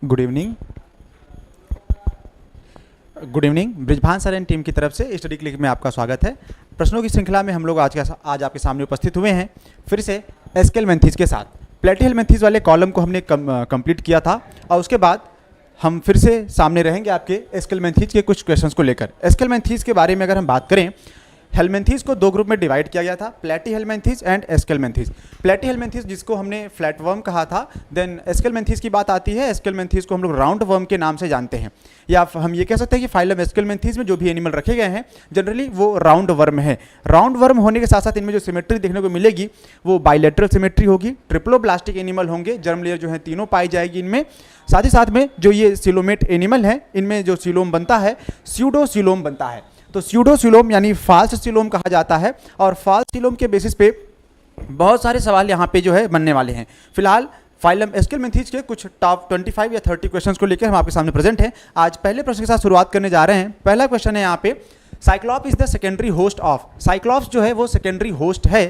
Good evening Brijbhan sir and team की तरफ से स्टडी क्लिक में आपका स्वागत है। प्रश्नों की श्रृंखला में हम लोग आज आपके सामने उपस्थित हुए हैं फिर से एस्केलमेंथीज के साथ। प्लेटीहेलमिन्थेस वाले कॉलम को हमने कंप्लीट किया था और उसके बाद हम फिर से सामने रहेंगे आपके एस्केलमेंथीज के कुछ क्वेश्चंस को लेकर। एस्केलमेंथीज के बारे में अगर हम बात करें, हेलमिन्थेस को दो ग्रुप में डिवाइड किया गया था, प्लेटीहेलमिन्थेस एंड एस्केलमेंथेस। प्लेटीहेलमिन्थेस जिसको हमने फ्लैट वर्म कहा था, देन एस्केलमेंथेस की बात आती है। एस्केलमेंथेस को हम लोग राउंड वर्म के नाम से जानते हैं, या हम ये कह सकते हैं कि फाइलम एस्केलमेंथेस में जो भी एनिमल रखे गए हैं जनरली वो राउंड वर्म है। राउंड वर्म होने के साथ साथ इनमें जो सिमेट्री देखने को मिलेगी वो बाइलेटरल सिमेट्री होगी। ट्रिप्लोब्लास्टिक एनिमल होंगे, जर्म लेयर जो है तीनों पाई जाएगी इनमें। साथ ही साथ में जो ये सिलोमेट एनिमल है, इनमें जो सिलोम बनता है स्यूडो सिलोम बनता है। तो स्यूडो सिलोम यानी फाल्स सिलोम कहा जाता है, और फाल्स सिलोम के बेसिस पे बहुत सारे सवाल यहाँ पे जो है बनने वाले हैं। फिलहाल फाइलम एस्केलमेंथेस के कुछ टॉप 25 या 30 क्वेश्चंस को लेकर हम आपके सामने प्रेजेंट हैं। आज पहले प्रश्न के साथ शुरुआत करने जा रहे हैं। पहला क्वेश्चन है यहाँ पे, cyclop is the secondary host of. Cyclops जो है वो सेकेंडरी होस्ट है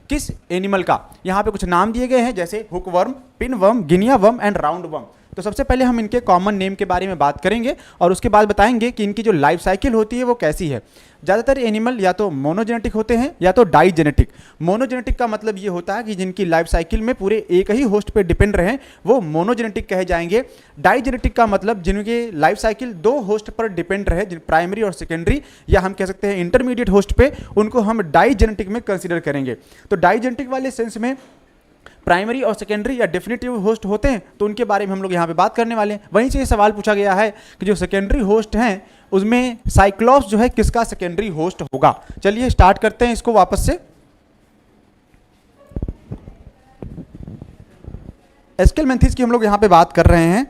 किस एनिमल का? यहाँ पे कुछ नाम दिए गए हैं जैसे hookworm, pinworm, Guinea worm and round worm. तो सबसे पहले हम इनके कॉमन नेम के बारे में बात करेंगे और उसके बाद बताएंगे कि इनकी जो लाइफ साइकिल होती है वो कैसी है। ज़्यादातर एनिमल या तो मोनोजेनेटिक होते हैं या तो डाइजेनेटिक। मोनोजेनेटिक का मतलब ये होता है कि जिनकी लाइफ साइकिल में पूरे एक ही होस्ट पे डिपेंड रहें वो मोनोजेनेटिक कहे जाएंगे। डाइजेनेटिक का मतलब जिनकी लाइफ साइकिल दो होस्ट पर डिपेंड रहे, प्राइमरी और सेकेंडरी, या हम कह सकते हैं इंटरमीडिएट होस्ट पे, उनको हम डाइजेनेटिक में कंसिडर करेंगे। तो डाइजेनेटिक वाले सेंस में प्राइमरी और सेकेंडरी या डेफिनेटिव होस्ट होते हैं, तो उनके बारे में हम लोग यहाँ पे बात करने वाले हैं। वहीं से ये सवाल पूछा गया है कि जो सेकेंडरी होस्ट हैं उसमें साइक्लॉप्स जो है किसका सेकेंडरी होस्ट होगा। चलिए स्टार्ट करते हैं इसको वापस से। एस्केलमेंथेस की हम लोग यहाँ पे बात कर रहे हैं।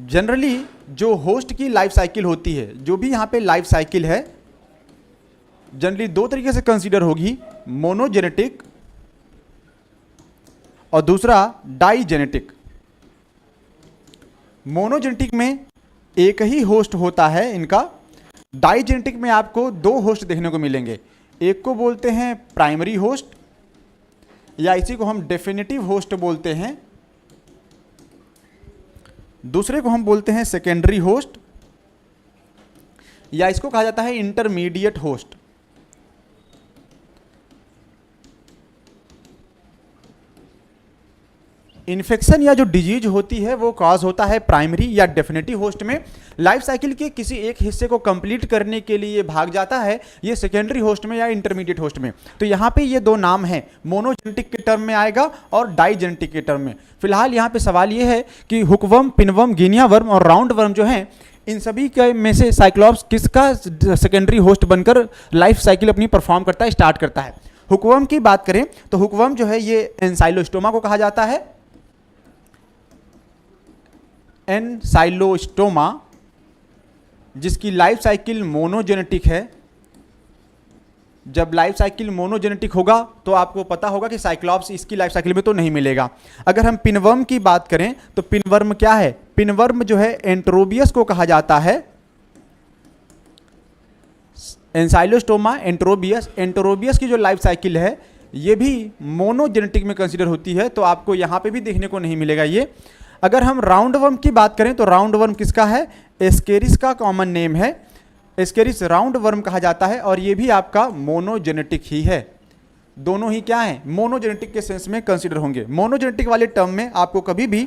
जनरली जो होस्ट की लाइफ साइकिल होती है, जो भी यहाँ पे लाइफ साइकिल है, जनरली दो तरीके से कंसीडर होगी, मोनोजेनेटिक और दूसरा डाइजेनेटिक। मोनोजेनेटिक में एक ही होस्ट होता है इनका। डाइजेनेटिक में आपको दो होस्ट देखने को मिलेंगे। एक को बोलते हैं प्राइमरी होस्ट, या इसी को हम डेफिनेटिव होस्ट बोलते हैं। दूसरे को हम बोलते हैं सेकेंडरी होस्ट, या इसको कहा जाता है इंटरमीडिएट होस्ट। इन्फेक्शन या जो डिजीज होती है वो कॉज होता है प्राइमरी या डेफिनेटिव होस्ट में। लाइफ साइकिल के किसी एक हिस्से को कंप्लीट करने के लिए भाग जाता है ये सेकेंडरी होस्ट में या इंटरमीडिएट होस्ट में। तो यहाँ पे ये दो नाम हैं, मोनोजेनेटिक के टर्म में आएगा और डाइजेनेटिक के टर्म में। फिलहाल यहाँ पे सवाल ये है कि हुकवर्म, पिनवर्म, गिनिया वर्म और राउंड वर्म जो हैं, इन सभी के में से साइक्लॉप्स किसका सेकेंडरी होस्ट बनकर लाइफ साइकिल अपनी परफॉर्म करता है, स्टार्ट करता है। हुकवर्म की बात करें तो हुकवर्म जो है ये एनसाइलोस्टोमा को कहा जाता है। एनसाइलोस्टोमा जिसकी लाइफ साइकिल मोनोजेनेटिक है। जब लाइफ साइकिल मोनोजेनेटिक होगा तो आपको पता होगा कि साइक्लॉप्स इसकी लाइफ साइकिल में तो नहीं मिलेगा। अगर हम पिनवर्म की बात करें तो पिनवर्म क्या है? पिनवर्म जो है एंट्रोबियस को कहा जाता है। एनसाइलोस्टोमा, एंट्रोबियस। एंट्रोबियस की जो लाइफ साइकिल है ये भी मोनोजेनेटिक में कंसिडर होती है, तो आपको यहाँ पे भी देखने को नहीं मिलेगा ये। अगर हम राउंड वर्म की बात करें तो राउंड वर्म किसका है? एस्केरिस का कॉमन नेम है। एस्केरिस राउंड वर्म कहा जाता है और ये भी आपका मोनोजेनेटिक ही है। दोनों ही क्या है? मोनोजेनेटिक के सेंस में कंसीडर होंगे। मोनोजेनेटिक वाले टर्म में आपको कभी भी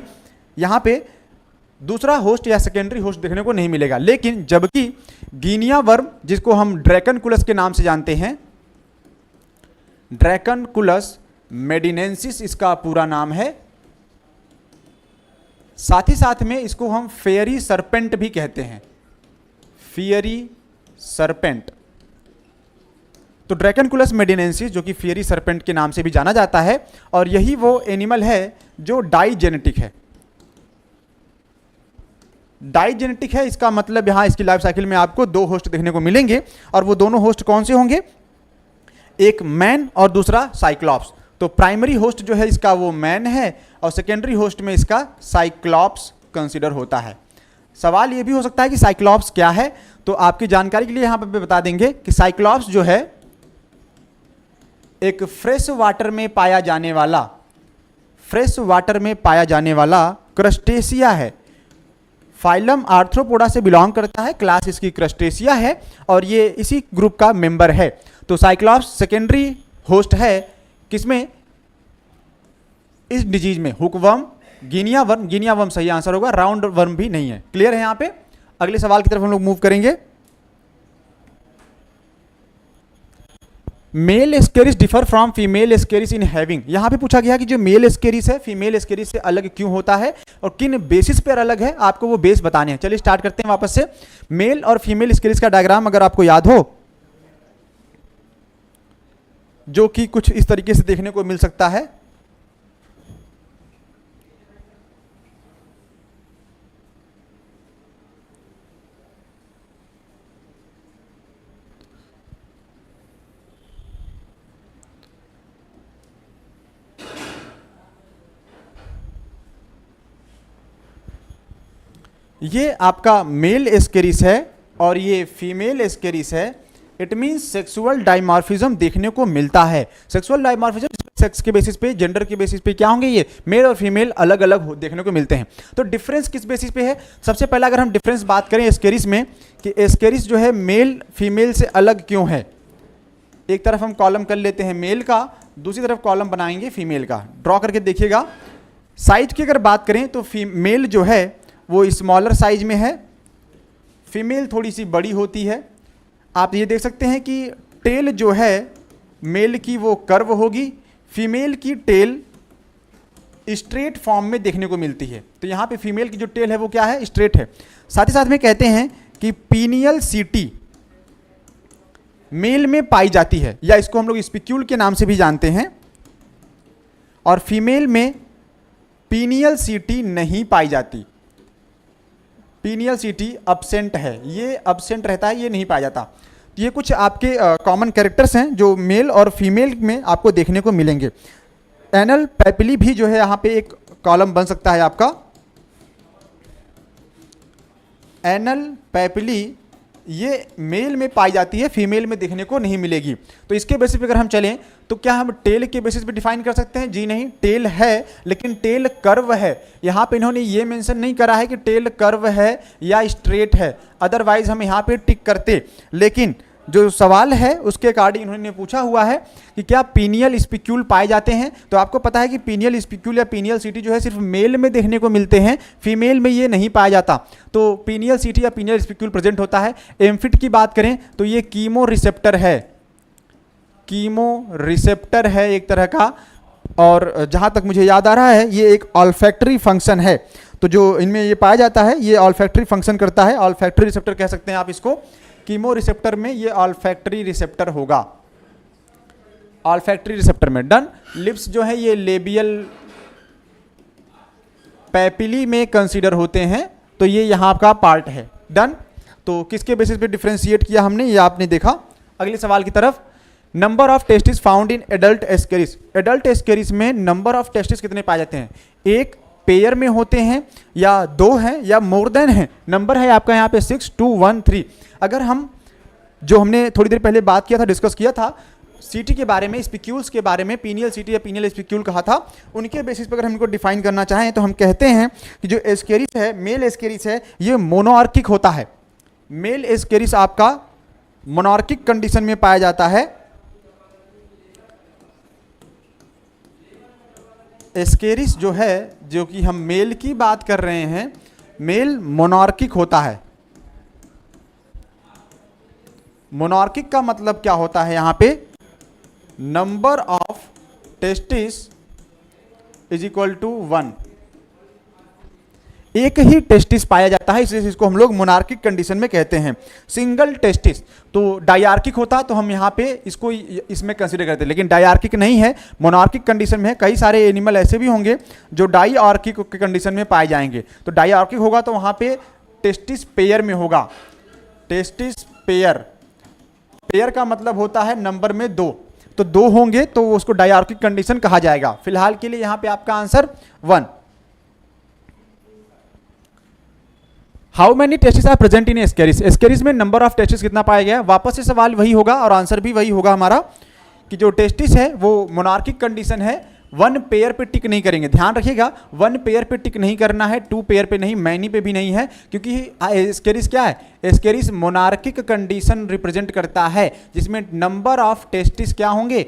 यहाँ पे दूसरा होस्ट या सेकेंडरी होस्ट देखने को नहीं मिलेगा। लेकिन जबकि गिनिया वर्म, जिसको हम ड्रैकनकुलस के नाम से जानते हैं, ड्रैकनकुलस मेडिनेंसिस इसका पूरा नाम है। साथ ही साथ में इसको हम फेयरी सरपेंट भी कहते हैं, फियरी सरपेंट। तो ड्रैकनकुलस मेडिनेंसिस जो कि फियरी सरपेंट के नाम से भी जाना जाता है, और यही वो एनिमल है जो डाइजेनेटिक है। डाइजेनेटिक है इसका मतलब यहां इसकी लाइफ साइकिल में आपको दो होस्ट देखने को मिलेंगे, और वो दोनों होस्ट कौन से होंगे? एक मैन और दूसरा साइक्लॉप्स। तो प्राइमरी होस्ट जो है इसका वो मैन है और सेकेंडरी होस्ट में इसका साइक्लॉप्स कंसीडर होता है। सवाल ये भी हो सकता है कि साइक्लॉप्स क्या है, तो आपकी जानकारी के लिए यहाँ पे बता देंगे कि साइक्लॉप्स जो है एक फ्रेश वाटर में पाया जाने वाला, फ्रेश वाटर में पाया जाने वाला क्रस्टेशिया है। फाइलम आर्थ्रोपोडा से बिलोंग करता है, क्लास इसकी क्रस्टेशिया है और ये इसी ग्रुप का मेंबर है। तो साइक्लॉप्स सेकेंडरी होस्ट है किसमें, इस डिजीज में, hookworm, Guinea worm, Guinea worm सही आंसर होगा, राउंड वर्म भी नहीं है। क्लियर है यहाँ पे। अगले सवाल की तरफ हम लोग मूव करेंगे। Male Ascaris differ from female Ascaris in having. यहां पे पूछा गया कि जो मेल एस्केरिस है फीमेल एस्केरिस से अलग क्यों होता है और किन बेसिस पर अलग है, आपको वो बेस बताने हैं। चलिए स्टार्ट करते हैं वापस से। मेल और फीमेल एस्केरिस का डायग्राम अगर आपको याद हो, जो कि कुछ इस तरीके से देखने को मिल सकता है। ये आपका मेल एस्केरिस है और ये फीमेल एस्केरिस है। इट मीन्स सेक्सुअल डाइमॉर्फिज्म देखने को मिलता है। सेक्सुअल डाइमॉर्फिज्म सेक्स के बेसिस पे, जेंडर के बेसिस पे क्या होंगे, ये मेल और फीमेल अलग अलग देखने को मिलते हैं। तो डिफरेंस किस बेसिस पे है? सबसे पहला अगर हम डिफरेंस बात करें एस्केरिस में कि एस्केरिस जो है मेल फीमेल से अलग क्यों है। एक तरफ हम कॉलम कर लेते हैं मेल का, दूसरी तरफ कॉलम बनाएंगे फीमेल का। ड्रॉ करके देखिएगा। साइज की अगर बात करें तो मेल जो है वो स्मॉलर साइज में है, फीमेल थोड़ी सी बड़ी होती है। आप ये देख सकते हैं कि टेल जो है मेल की वो कर्व होगी, फीमेल की टेल स्ट्रेट फॉर्म में देखने को मिलती है। तो यहाँ पे फीमेल की जो टेल है वो क्या है, स्ट्रेट है। साथ ही साथ में कहते हैं कि पीनियल सीटी मेल में पाई जाती है, या इसको हम लोग स्पिक्यूल के नाम से भी जानते हैं, और फीमेल में पीनियल सीटी नहीं पाई जाती। पीनियल सीटी अब्सेंट है, ये अब्सेंट रहता है, ये नहीं पाया जाता। तो ये कुछ आपके कॉमन कैरेक्टर्स हैं जो मेल और फीमेल में आपको देखने को मिलेंगे। एनल पैपिली भी जो है यहाँ पे एक कॉलम बन सकता है आपका। एनल पैपिली ये मेल में पाई जाती है, फीमेल में देखने को नहीं मिलेगी। तो इसके बेसिस पे अगर हम चलें तो क्या हम टेल के बेसिस पे डिफाइन कर सकते हैं? जी नहीं, टेल है लेकिन टेल कर्व है। यहाँ पे इन्होंने ये मेंशन नहीं करा है कि टेल कर्व है या स्ट्रेट है, अदरवाइज हम यहाँ पे टिक करते। लेकिन जो सवाल है उसके अकॉर्डिंग इन्होंने पूछा हुआ है कि क्या पीनियल स्पिक्यूल पाए जाते हैं। तो आपको पता है कि पीनियल स्पिक्यूल या पीनियल सीटी जो है सिर्फ मेल में देखने को मिलते हैं, फीमेल में ये नहीं पाया जाता। तो पीनियल सीटी या पीनियल स्पिक्यूल प्रेजेंट होता है। एम्फिट की बात करें तो ये कीमो रिसेप्टर है, कीमो रिसेप्टर है एक तरह का, और जहाँ तक मुझे याद आ रहा है ये एक ऑल्फैक्टरी फंक्शन है। तो जो इनमें ये पाया जाता है ये ऑल्फैक्टरी फंक्शन करता है, ऑल्फैक्टरी रिसेप्टर कह सकते हैं आप इसको। कीमो रिसेप्टर में ये ऑल्फैक्टरी रिसेप्टर होगा, ऑल्फैक्टरी रिसेप्टर में। डन। लिप्स जो है ये लेबियल पैपिली में कंसीडर होते हैं, तो ये यहाँ का पार्ट है। डन। तो किसके बेसिस पे डिफरेंशिएट किया हमने, ये आपने देखा। अगले सवाल की तरफ। Number of testis found in adult Ascaris. Adult Ascaris में नंबर ऑफ टेस्टिस कितने पाए जाते हैं? एक पेयर में होते हैं या दो हैं या मोर देन है? नंबर है आपका यहाँ पे 6, 2, 1, 3। अगर हम जो हमने थोड़ी देर पहले बात किया था, डिस्कस किया था सीटी के बारे में, स्पिक्यूल्स के बारे में, पीनियल सीटी या पीनियल स्पिक्यूल कहा था, उनके बेसिस पर अगर हम इनको डिफाइन करना चाहें तो हम कहते हैं कि जो एस्केरिस है, मेल एस्केरिस है, ये मोनोआर्किक होता है। मेल एस्केरिस आपका मोनोआर्किक कंडीशन में पाया जाता है। एस्केरिस जो है, जो कि हम मेल की बात कर रहे हैं, मेल मोनोआर्किक होता है। मोनोआर्किक का मतलब क्या होता है? यहाँ पे number of testis is equal to 1। एक ही टेस्टिस पाया जाता है, इसलिए इसको हम लोग मोनार्किक कंडीशन में कहते हैं। सिंगल टेस्टिस तो डायआर्किक होता तो हम यहाँ पे इसको इसमें कंसीडर करते हैं, लेकिन डायआर्किक नहीं है, मोनार्किक कंडीशन में है। कई सारे एनिमल ऐसे भी होंगे जो डायआर्किक कंडीशन में पाए जाएंगे। तो डायआर्किक होगा तो वहाँ पे टेस्टिस पेयर में होगा। टेस्टिस पेयर, पेयर का मतलब होता है नंबर में 2, तो 2 होंगे तो उसको डायआर्किक कंडीशन कहा जाएगा। फिलहाल के लिए यहाँ पे आपका answer 1। How many testis are present in Ascaris. Ascaris में नंबर ऑफ टेस्टिस कितना पाया गया? वापस से सवाल वही होगा और आंसर भी वही होगा हमारा कि जो टेस्टिस है वो मोनार्किक कंडीशन है, 1 पेयर पे टिक नहीं करेंगे। ध्यान रखिएगा, 1 पेयर पे टिक नहीं करना है, 2 पेयर पे नहीं, मैनी पे भी नहीं है, क्योंकि एस्केरिस क्या है, एस्केरिस मोनार्किक कंडीशन रिप्रेजेंट करता है जिसमें नंबर ऑफ टेस्टिस क्या होंगे,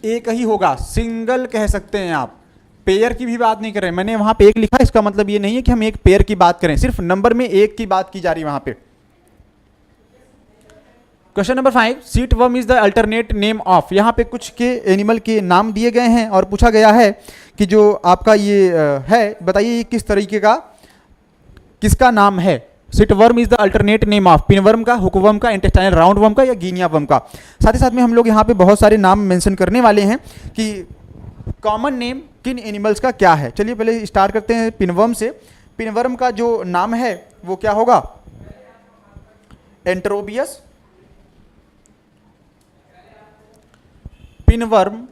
एक ही होगा, सिंगल कह सकते हैं आप। पेयर की भी बात नहीं कर रहे, मैंने वहां पे एक लिखा, इसका मतलब ये नहीं है कि हम एक पेयर की बात करें, सिर्फ नंबर में एक की बात की जा रही है वहां पे। Question number 5, seat worm is the alternate name of. यहाँ पे कुछ के एनिमल के नाम दिए गए हैं और पूछा गया है कि जो आपका ये है, बताइए ये किस तरीके का, किसका नाम है। Seat worm is the alternate name of, pinworm का, हुकवर्म का, इंटेस्टाइनल राउंड वर्म का या गिनिया वर्म का। साथ ही साथ में हम लोग यहाँ पे बहुत सारे नाम मेंशन करने वाले हैं कि कॉमन नेम किन एनिमल्स का क्या है। चलिए पहले स्टार्ट करते हैं पिनवर्म से। पिनवर्म का जो नाम है वो क्या होगा, एंट्रोबियस पिनवर्म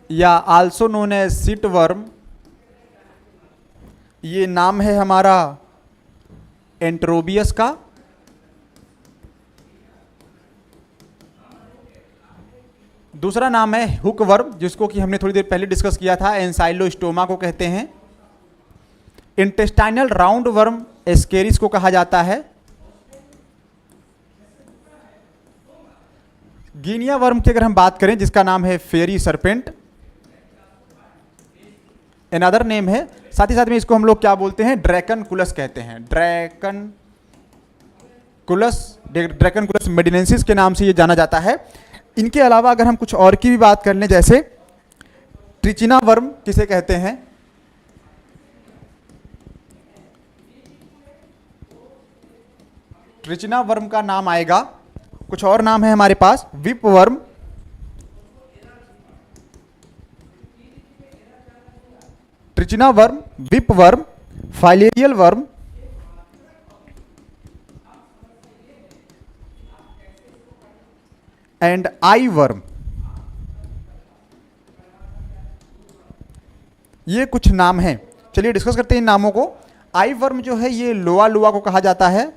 या आल्सो नोन एज सीटवर्म, ये नाम है हमारा एंट्रोबियस का। दूसरा नाम है हुकवर्म, जिसको कि हमने थोड़ी देर पहले डिस्कस किया था, एंसाइलोस्टोमा को कहते हैं। इंटेस्टाइनल राउंड वर्म एस्केरिस को कहा जाता है। गिनिया वर्म की अगर हम बात करें जिसका नाम है फेरी सरपेंट, अनदर नेम है। साथ ही साथ में इसको हम लोग क्या बोलते हैं, ड्रैकनकुलस कहते हैं, ड्रैकनकुलस मेडिनेंसिस के नाम से ये जाना जाता है। इनके अलावा अगर हम कुछ और की भी बात कर लें, जैसे ट्रिचिना वर्म किसे कहते हैं, ट्रिचिना वर्म का नाम आएगा। कुछ और नाम है हमारे पास, whip worm, trichina worm, whip worm, filarial worm, and eye worm. ये कुछ नाम हैं, चलिए डिस्कस करते हैं इन नामों को। आई वर्म जो है ये लोआ लोआ को कहा जाता है,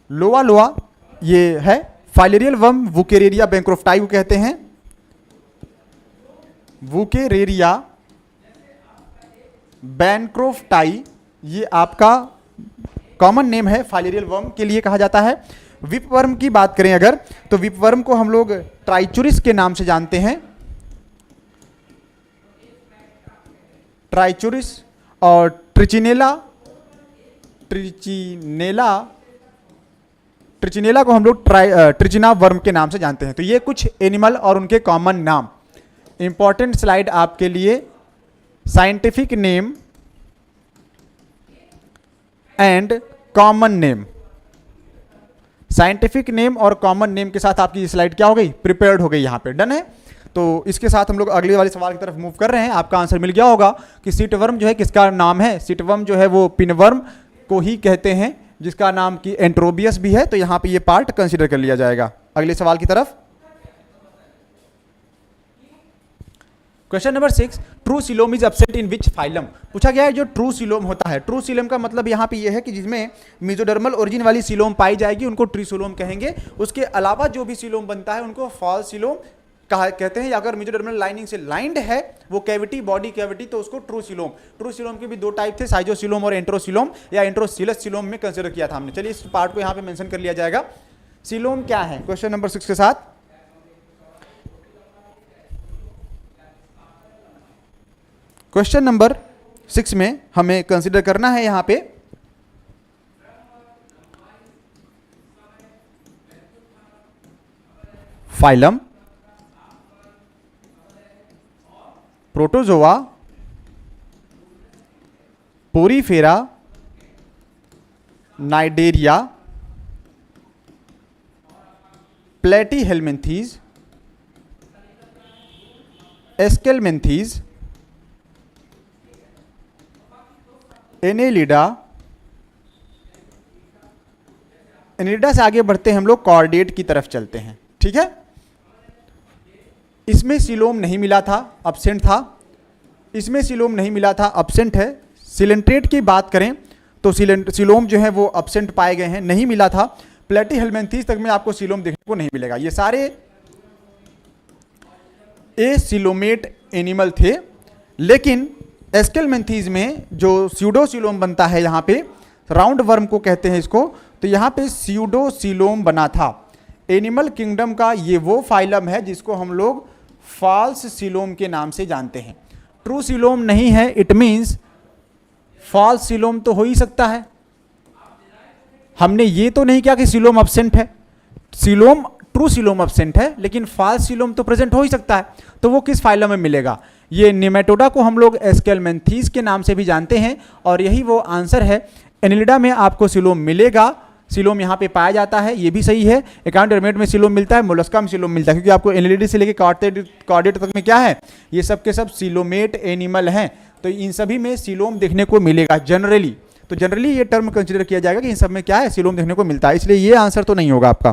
लोआ लोआ ये है। फाइलेरियल वर्म वुकेरेरिया बैंक्रोफ्टाई को कहते हैं, वुकेरेरिया बैंक्रोफ्टाई ये आपका कॉमन नेम है, फाइलेरियल वर्म के लिए कहा जाता है। विप वर्म की बात करें अगर, तो विप वर्म को हम लोग ट्राइचुरिस के नाम से जानते हैं, ट्राइचुरिस। और ट्रिचिनेला को हम लोग ट्रिचिना वर्म के नाम से जानते हैं। तो ये कुछ एनिमल और उनके कॉमन नाम। इंपॉर्टेंट स्लाइड आपके लिए, scientific name and common name. Scientific name और कॉमन नेम के साथ आपकी स्लाइड क्या हो गई, प्रिपेयर्ड हो गई, यहाँ पे डन है। तो इसके साथ हम लोग अगले वाले सवाल की तरफ मूव कर रहे हैं। आपका आंसर मिल गया होगा कि सीटवर्म जो है किसका नाम है, सीटवर्म जो है वो पिनवर्म को ही कहते हैं, जिसका नाम की एंट्रोबियस भी है। तो यहाँ पे ये पार्ट कंसीडर कर लिया जाएगा। अगले सवाल की तरफ, question number 6, true coelom is absent in which phylum. पूछा गया है जो ट्रू सिलोम होता है, ट्रू सिलोम का मतलब यहाँ पे ये है कि जिसमें मेसोडर्मल ओरिजिन वाली सिलोम पाई जाएगी उनको ट्रू सिलोम कहेंगे। उसके अलावा जो भी सिलोम बनता है उनको फॉल्स सिलोम कहते हैं। या अगर मेसोडर्मल लाइनिंग से लाइंड है वो कैविटी, बॉडी कैविटी, तो उसको ट्रू सिलोम। ट्रू सिलोम के भी 2 टाइप थे, साइजोसिलोम और एंट्रोसिलोम या एंट्रोसिलस सिलोम में कंसिडर किया था हमने। चलिए इस पार्ट को यहाँ पे मेंशन कर लिया जाएगा। सिलोम क्या है, क्वेश्चन नंबर 6 के साथ। क्वेश्चन नंबर 6 में हमें कंसिडर करना है यहाँ पे phylum, protozoa, porifera, cnidaria, platyhelminthes, aschelminthes, annelida. Annelida से आगे बढ़ते हैं हम लोग, कॉर्डेट की तरफ चलते हैं, ठीक है। इसमें सिलोम नहीं मिला था, अब्सेंट था। इसमें सिलोम नहीं मिला था, अब्सेंट है। सिलेंट्रेट की बात करें तो सिलोम जो है वो अब्सेंट पाए गए हैं, नहीं मिला था। प्लेटीहेलमिन्थीज तक में आपको सीलोम देखने को नहीं मिलेगा। ये सारे एसिलोमेट एनिमल थे, लेकिन एस्केलमेंथीज में जो स्यूडोसीलोम बनता है, यहाँ पे राउंड वर्म को कहते हैं इसको, तो यहाँ पे स्यूडोसीलोम बना था। एनिमल किंगडम का ये वो फाइलम है जिसको हम लोग फॉल्स सीलोम के नाम से जानते हैं। ट्रू सीलोम नहीं है, इट मीन्स फॉल्स सीलोम तो हो ही सकता है। हमने ये तो नहीं किया कि सीलोम एब्सेंट है, सीलोम ट्रू सीलोम एब्सेंट है, लेकिन फॉल्स सीलोम तो प्रेजेंट हो ही सकता है। तो वो किस फाइलम में मिलेगा? ये निमेटोडा को हम लोग एस्केलमेंथीज के नाम से भी जानते हैं, और यही वो आंसर है। एनिलिडा में आपको सीलोम मिलेगा, सीलोम यहाँ पे पाया जाता है, ये भी सही है। एकाउंटरमेट में सीलोम मिलता है, मोलस्का में सीलोम मिलता है, क्योंकि आपको एनिलिडी से लेके कॉर्डेट तक में क्या है, ये सब के सब सीलोमेट एनिमल हैं। तो इन सभी में सीलोम देखने को मिलेगा जनरली। तो जनरली ये टर्म कंसिडर किया जाएगा कि इन सब में क्या है, सीलोम देखने को मिलता है, इसलिए ये आंसर तो नहीं होगा आपका।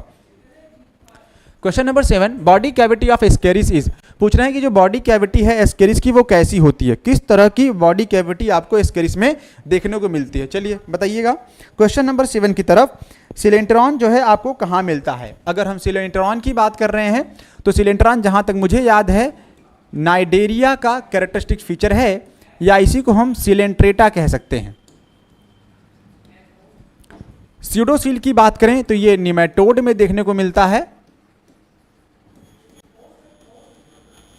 Question number 7, body cavity of Ascaris is. पूछ रहे हैं कि जो बॉडी कैविटी है एस्केरिस की वो कैसी होती है, किस तरह की बॉडी कैविटी आपको एस्केरिस में देखने को मिलती है, चलिए बताइएगा। क्वेश्चन नंबर 7 की तरफ, सिलेंट्रॉन जो है आपको कहाँ मिलता है? अगर हम सिलेंट्रॉन की बात कर रहे हैं तो सिलेंट्रॉन जहाँ तक मुझे याद है नाइडेरिया का कैरेक्टरिस्टिक फीचर है, या इसी को हम सिलेंट्रेटा कह सकते हैं। स्यूडोसील की बात करें तो ये निमेटोड में देखने को मिलता है।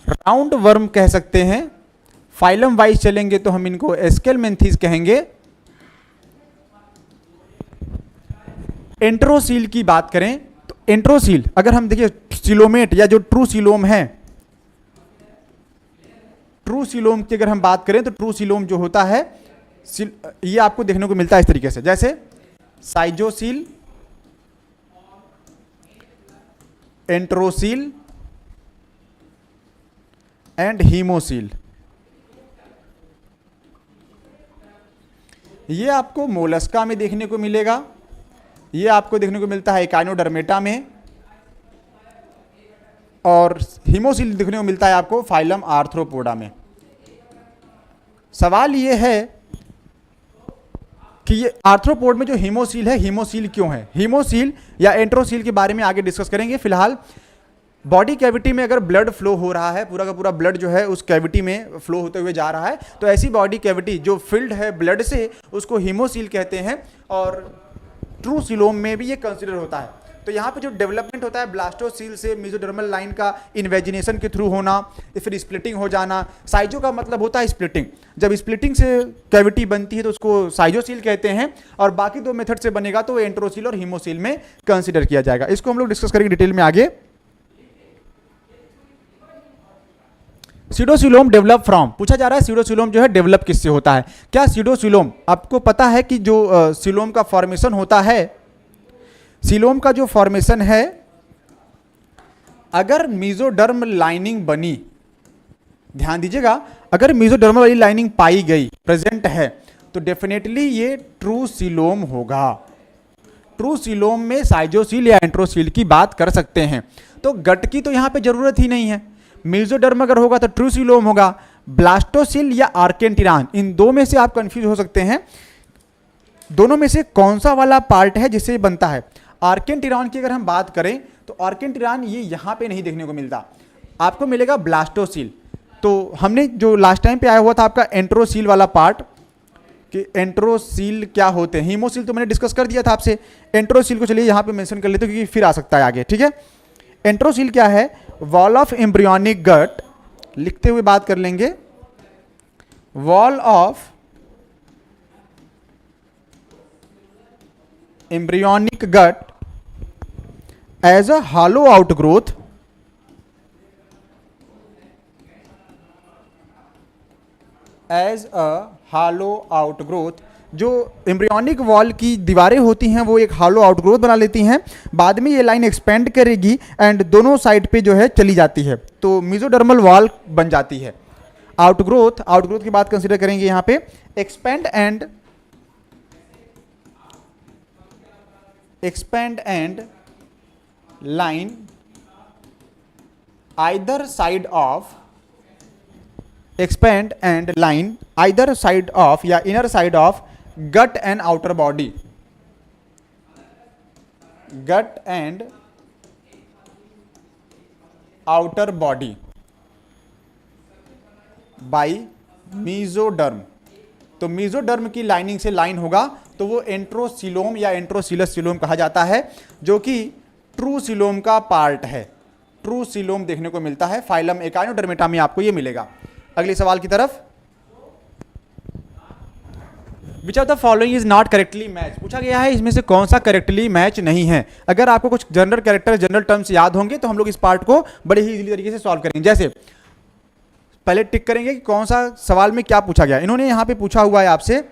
राउंड वर्म कह सकते हैं। फाइलम वाइज चलेंगे तो हम इनको एस्केलमेंथीज कहेंगे। एंट्रोसील की बात करें तो एंट्रोसील, अगर हम देखिए सीलोमेट या जो ट्रू सीलोम है, ट्रू सीलोम की अगर हम बात करें तो ट्रू सीलोम जो होता है ये आपको देखने को मिलता है इस तरीके से, जैसे साइजोसील, एंट्रोसील एंड हीमोसील। ये आपको मोलस्का में देखने को मिलेगा, ये आपको देखने को मिलता है एकाइनोडर्मेटा में, और हीमोसील देखने को मिलता है आपको फाइलम आर्थ्रोपोडा में। सवाल ये है कि ये आर्थ्रोपोड में जो हीमोसील है, हीमोसील क्यों है? हीमोसील या एंट्रोसील के बारे में आगे डिस्कस करेंगे। फिलहाल बॉडी कैविटी में अगर ब्लड फ्लो हो रहा है, पूरा का पूरा ब्लड जो है उस कैविटी में फ्लो होते हुए जा रहा है, तो ऐसी बॉडी कैविटी जो फिल्ड है ब्लड से, उसको हीमोसील कहते हैं, और ट्रू सीलोम में भी ये कंसिडर होता है। तो यहाँ पे जो डेवलपमेंट होता है ब्लास्टोसील से मेसोडर्मल लाइन का इन्वेजिनेशन के थ्रू होना, फिर स्प्लिटिंग हो जाना। साइजो का मतलब होता है स्प्लिटिंग, जब स्प्लिटिंग से कैविटी बनती है तो उसको साइजोसील कहते हैं, और बाकी दो मेथड से बनेगा तो एंट्रोसील और हीमोसील में कंसिडर किया जाएगा। इसको हम लोग डिस्कस करेंगे डिटेल में आगे। सीडोसीलोम डेवलप फ्रॉम, पूछा जा रहा है सीडोसीलोम जो है डेवलप किससे होता है? क्या सीडोसीलोम, आपको पता है कि जो सीलोम का फॉर्मेशन होता है, सीलोम का जो फॉर्मेशन है, अगर मेसोडर्म लाइनिंग बनी, ध्यान दीजिएगा, अगर मेसोडर्म वाली लाइनिंग पाई गई, प्रेजेंट है, तो डेफिनेटली ये ट्रू सीलोम होगा। ट्रू सीलोम में साइजोसील या एंट्रोसील की बात कर सकते हैं। तो गट की तो यहाँ पे जरूरत ही नहीं है। मेसोडर्म अगर होगा तो ट्रू सीलोम होगा। ब्लास्टोसील या आर्केंटिरान, इन दो में से आप कंफ्यूज हो सकते हैं, दोनों में से कौन सा वाला पार्ट है जिससे बनता है। आर्केंटिरान की अगर हम बात करें तो आर्केंटिरान ये यहाँ पे नहीं देखने को मिलता, आपको मिलेगा ब्लास्टोसील। तो हमने जो लास्ट टाइम पे आया हुआ था आपका एंट्रोसील वाला पार्ट, कि एंट्रोसील क्या होते हैं, हीमोसील तो मैंने डिस्कस कर दिया था आपसे। एंट्रोसील को चलिए यहाँ पे मेंशन कर लेते हैं क्योंकि फिर आ सकता है आगे, ठीक है। एंट्रोसील क्या है? वॉल ऑफ एम्ब्रियोनिक गट, लिखते हुए बात कर लेंगे, wall of embryonic gut as a hollow outgrowth जो एम्ब्रियोनिक वॉल की दीवारें होती हैं वो एक हॉलो आउटग्रोथ बना लेती हैं, बाद में ये लाइन एक्सपेंड करेगी एंड दोनों साइड पे जो है चली जाती है, तो मेसोडर्मल वॉल बन जाती है। आउटग्रोथ की बात कंसीडर करेंगे यहाँ पे, expand and line either side of, expand and line either side of या inner side of gut and outer body, gut and outer body by mesoderm. तो मीजोडर्म की लाइनिंग से लाइन होगा तो वो एंट्रोसिलोम या एंट्रोसिलस सिलोम कहा जाता है, जो कि ट्रू सिलोम का पार्ट है। ट्रू सिलोम देखने को मिलता है फाइलम एकाइनोडर्मेटा में, आपको ये मिलेगा। अगले सवाल की तरफ, विच of the following is not correctly match, पूछा गया है इसमें से कौन सा करेक्टली मैच नहीं है। अगर आपको कुछ जनरल कैरेक्टर जनरल टर्म्स याद होंगे तो हम लोग इस पार्ट को बड़े ही इजीली तरीके से सॉल्व करेंगे। जैसे पहले टिक करेंगे कि कौन सा सवाल में क्या पूछा गया। इन्होंने यहां पे पूछा हुआ है आपसे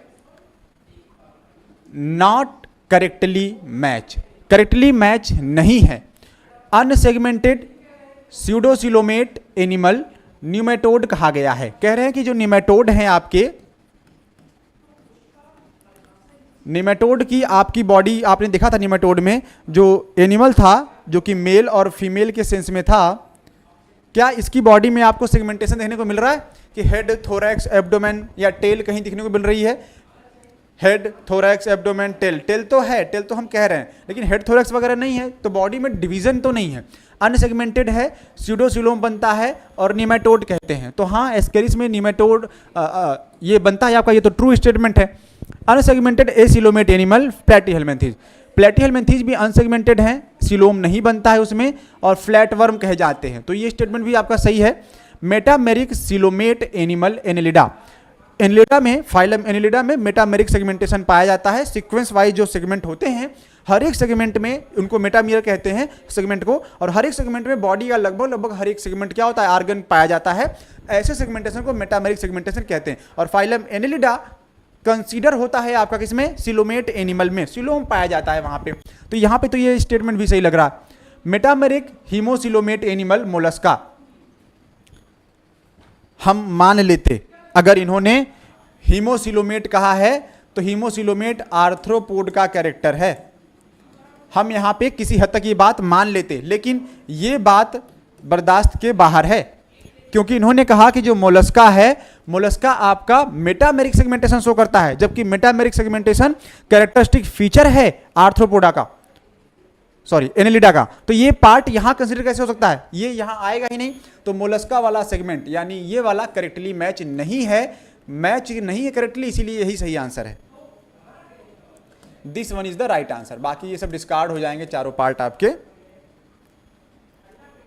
not correctly match, correctly match नहीं है। अनसेगमेंटेड स्यूडोसिलोमेट एनिमल न्यूमेटोड कहा गया है। कह रहे हैं कि जो न्यूमेटोड हैं आपके, निमेटोड की आपकी बॉडी, आपने देखा था निमेटोड में जो एनिमल था जो कि मेल और फीमेल के सेंस में था, क्या इसकी बॉडी में आपको सेगमेंटेशन देखने को मिल रहा है कि हेड, थोरैक्स, एब्डोमेन या टेल कहीं दिखने को मिल रही है? Head, thorax, abdomen, tail, tail तो है, टेल तो हम कह रहे हैं, लेकिन हेड थोरैक्स वगैरह नहीं है, तो बॉडी में डिवीजन तो नहीं है। अनसेगमेंटेड है, स्यूडोसिलोम बनता है और निमेटोड कहते हैं। तो हाँ, एस्केरिस में निमेटोड ये बनता है आपका, ये तो ट्रू स्टेटमेंट है। Unsegmented acoelomate animal Platyhelminthes, Platyhelminthes भी अनसेगमेंटेड हैं, सिलोम नहीं बनता है उसमें, और फ्लैट वर्म कहे जाते हैं। तो ये स्टेटमेंट भी आपका सही है। Metameric coelomate animal Annelida, Annelida में, फाइलम एनेलिडा में मेटामेरिक सेगमेंटेशन पाया जाता है। सीक्वेंस वाइज जो सेगमेंट होते हैं, हर एक सेगमेंट में उनको मेटामियर कहते हैं सेगमेंट को, और हर एक सेगमेंट में बॉडी का लगभग हर एक सेगमेंट क्या होता है, आर्गन पाया जाता है। ऐसे सेगमेंटेशन को मेटामेरिक सेगमेंटेशन कहते हैं। और फाइलम एनेलिडा कंसीडर होता है आपका किसमें, सिलोमेट एनिमल में, सिलोम पाया जाता है वहां पे। तो यहां पे तो ये स्टेटमेंट भी सही लग रहा है। मेटामेरिक हीमोसिलोमेट एनिमल मोलस्का, हम मान लेते अगर इन्होंने हीमोसिलोमेट कहा है तो हीमोसिलोमेट आर्थ्रोपोड का कैरेक्टर है। हम यहां पे किसी हद तक ये बात मान लेते, लेकिन ये बात बर्दाश्त के बाहर है, क्योंकि इन्होंने कहा कि जो मोलस्का है, मोलस्का आपका मेटामेरिक सेगमेंटेशन शो करता है, जबकि मेटामेरिक सेगमेंटेशन कैरेक्टरिस्टिक फीचर है आर्थ्रोपोडा का, सॉरी एनेलिडा का। तो ये पार्ट यहां कंसीडर कैसे हो सकता है, ये यहां आएगा ही नहीं। तो मोलस्का वाला सेगमेंट यानी ये वाला करेक्टली मैच नहीं है, मैच नहीं है करेक्टली, इसीलिए यही सही आंसर है। This one is the right answer. बाकी ये सब डिस्कार्ड हो जाएंगे चारों पार्ट आपके।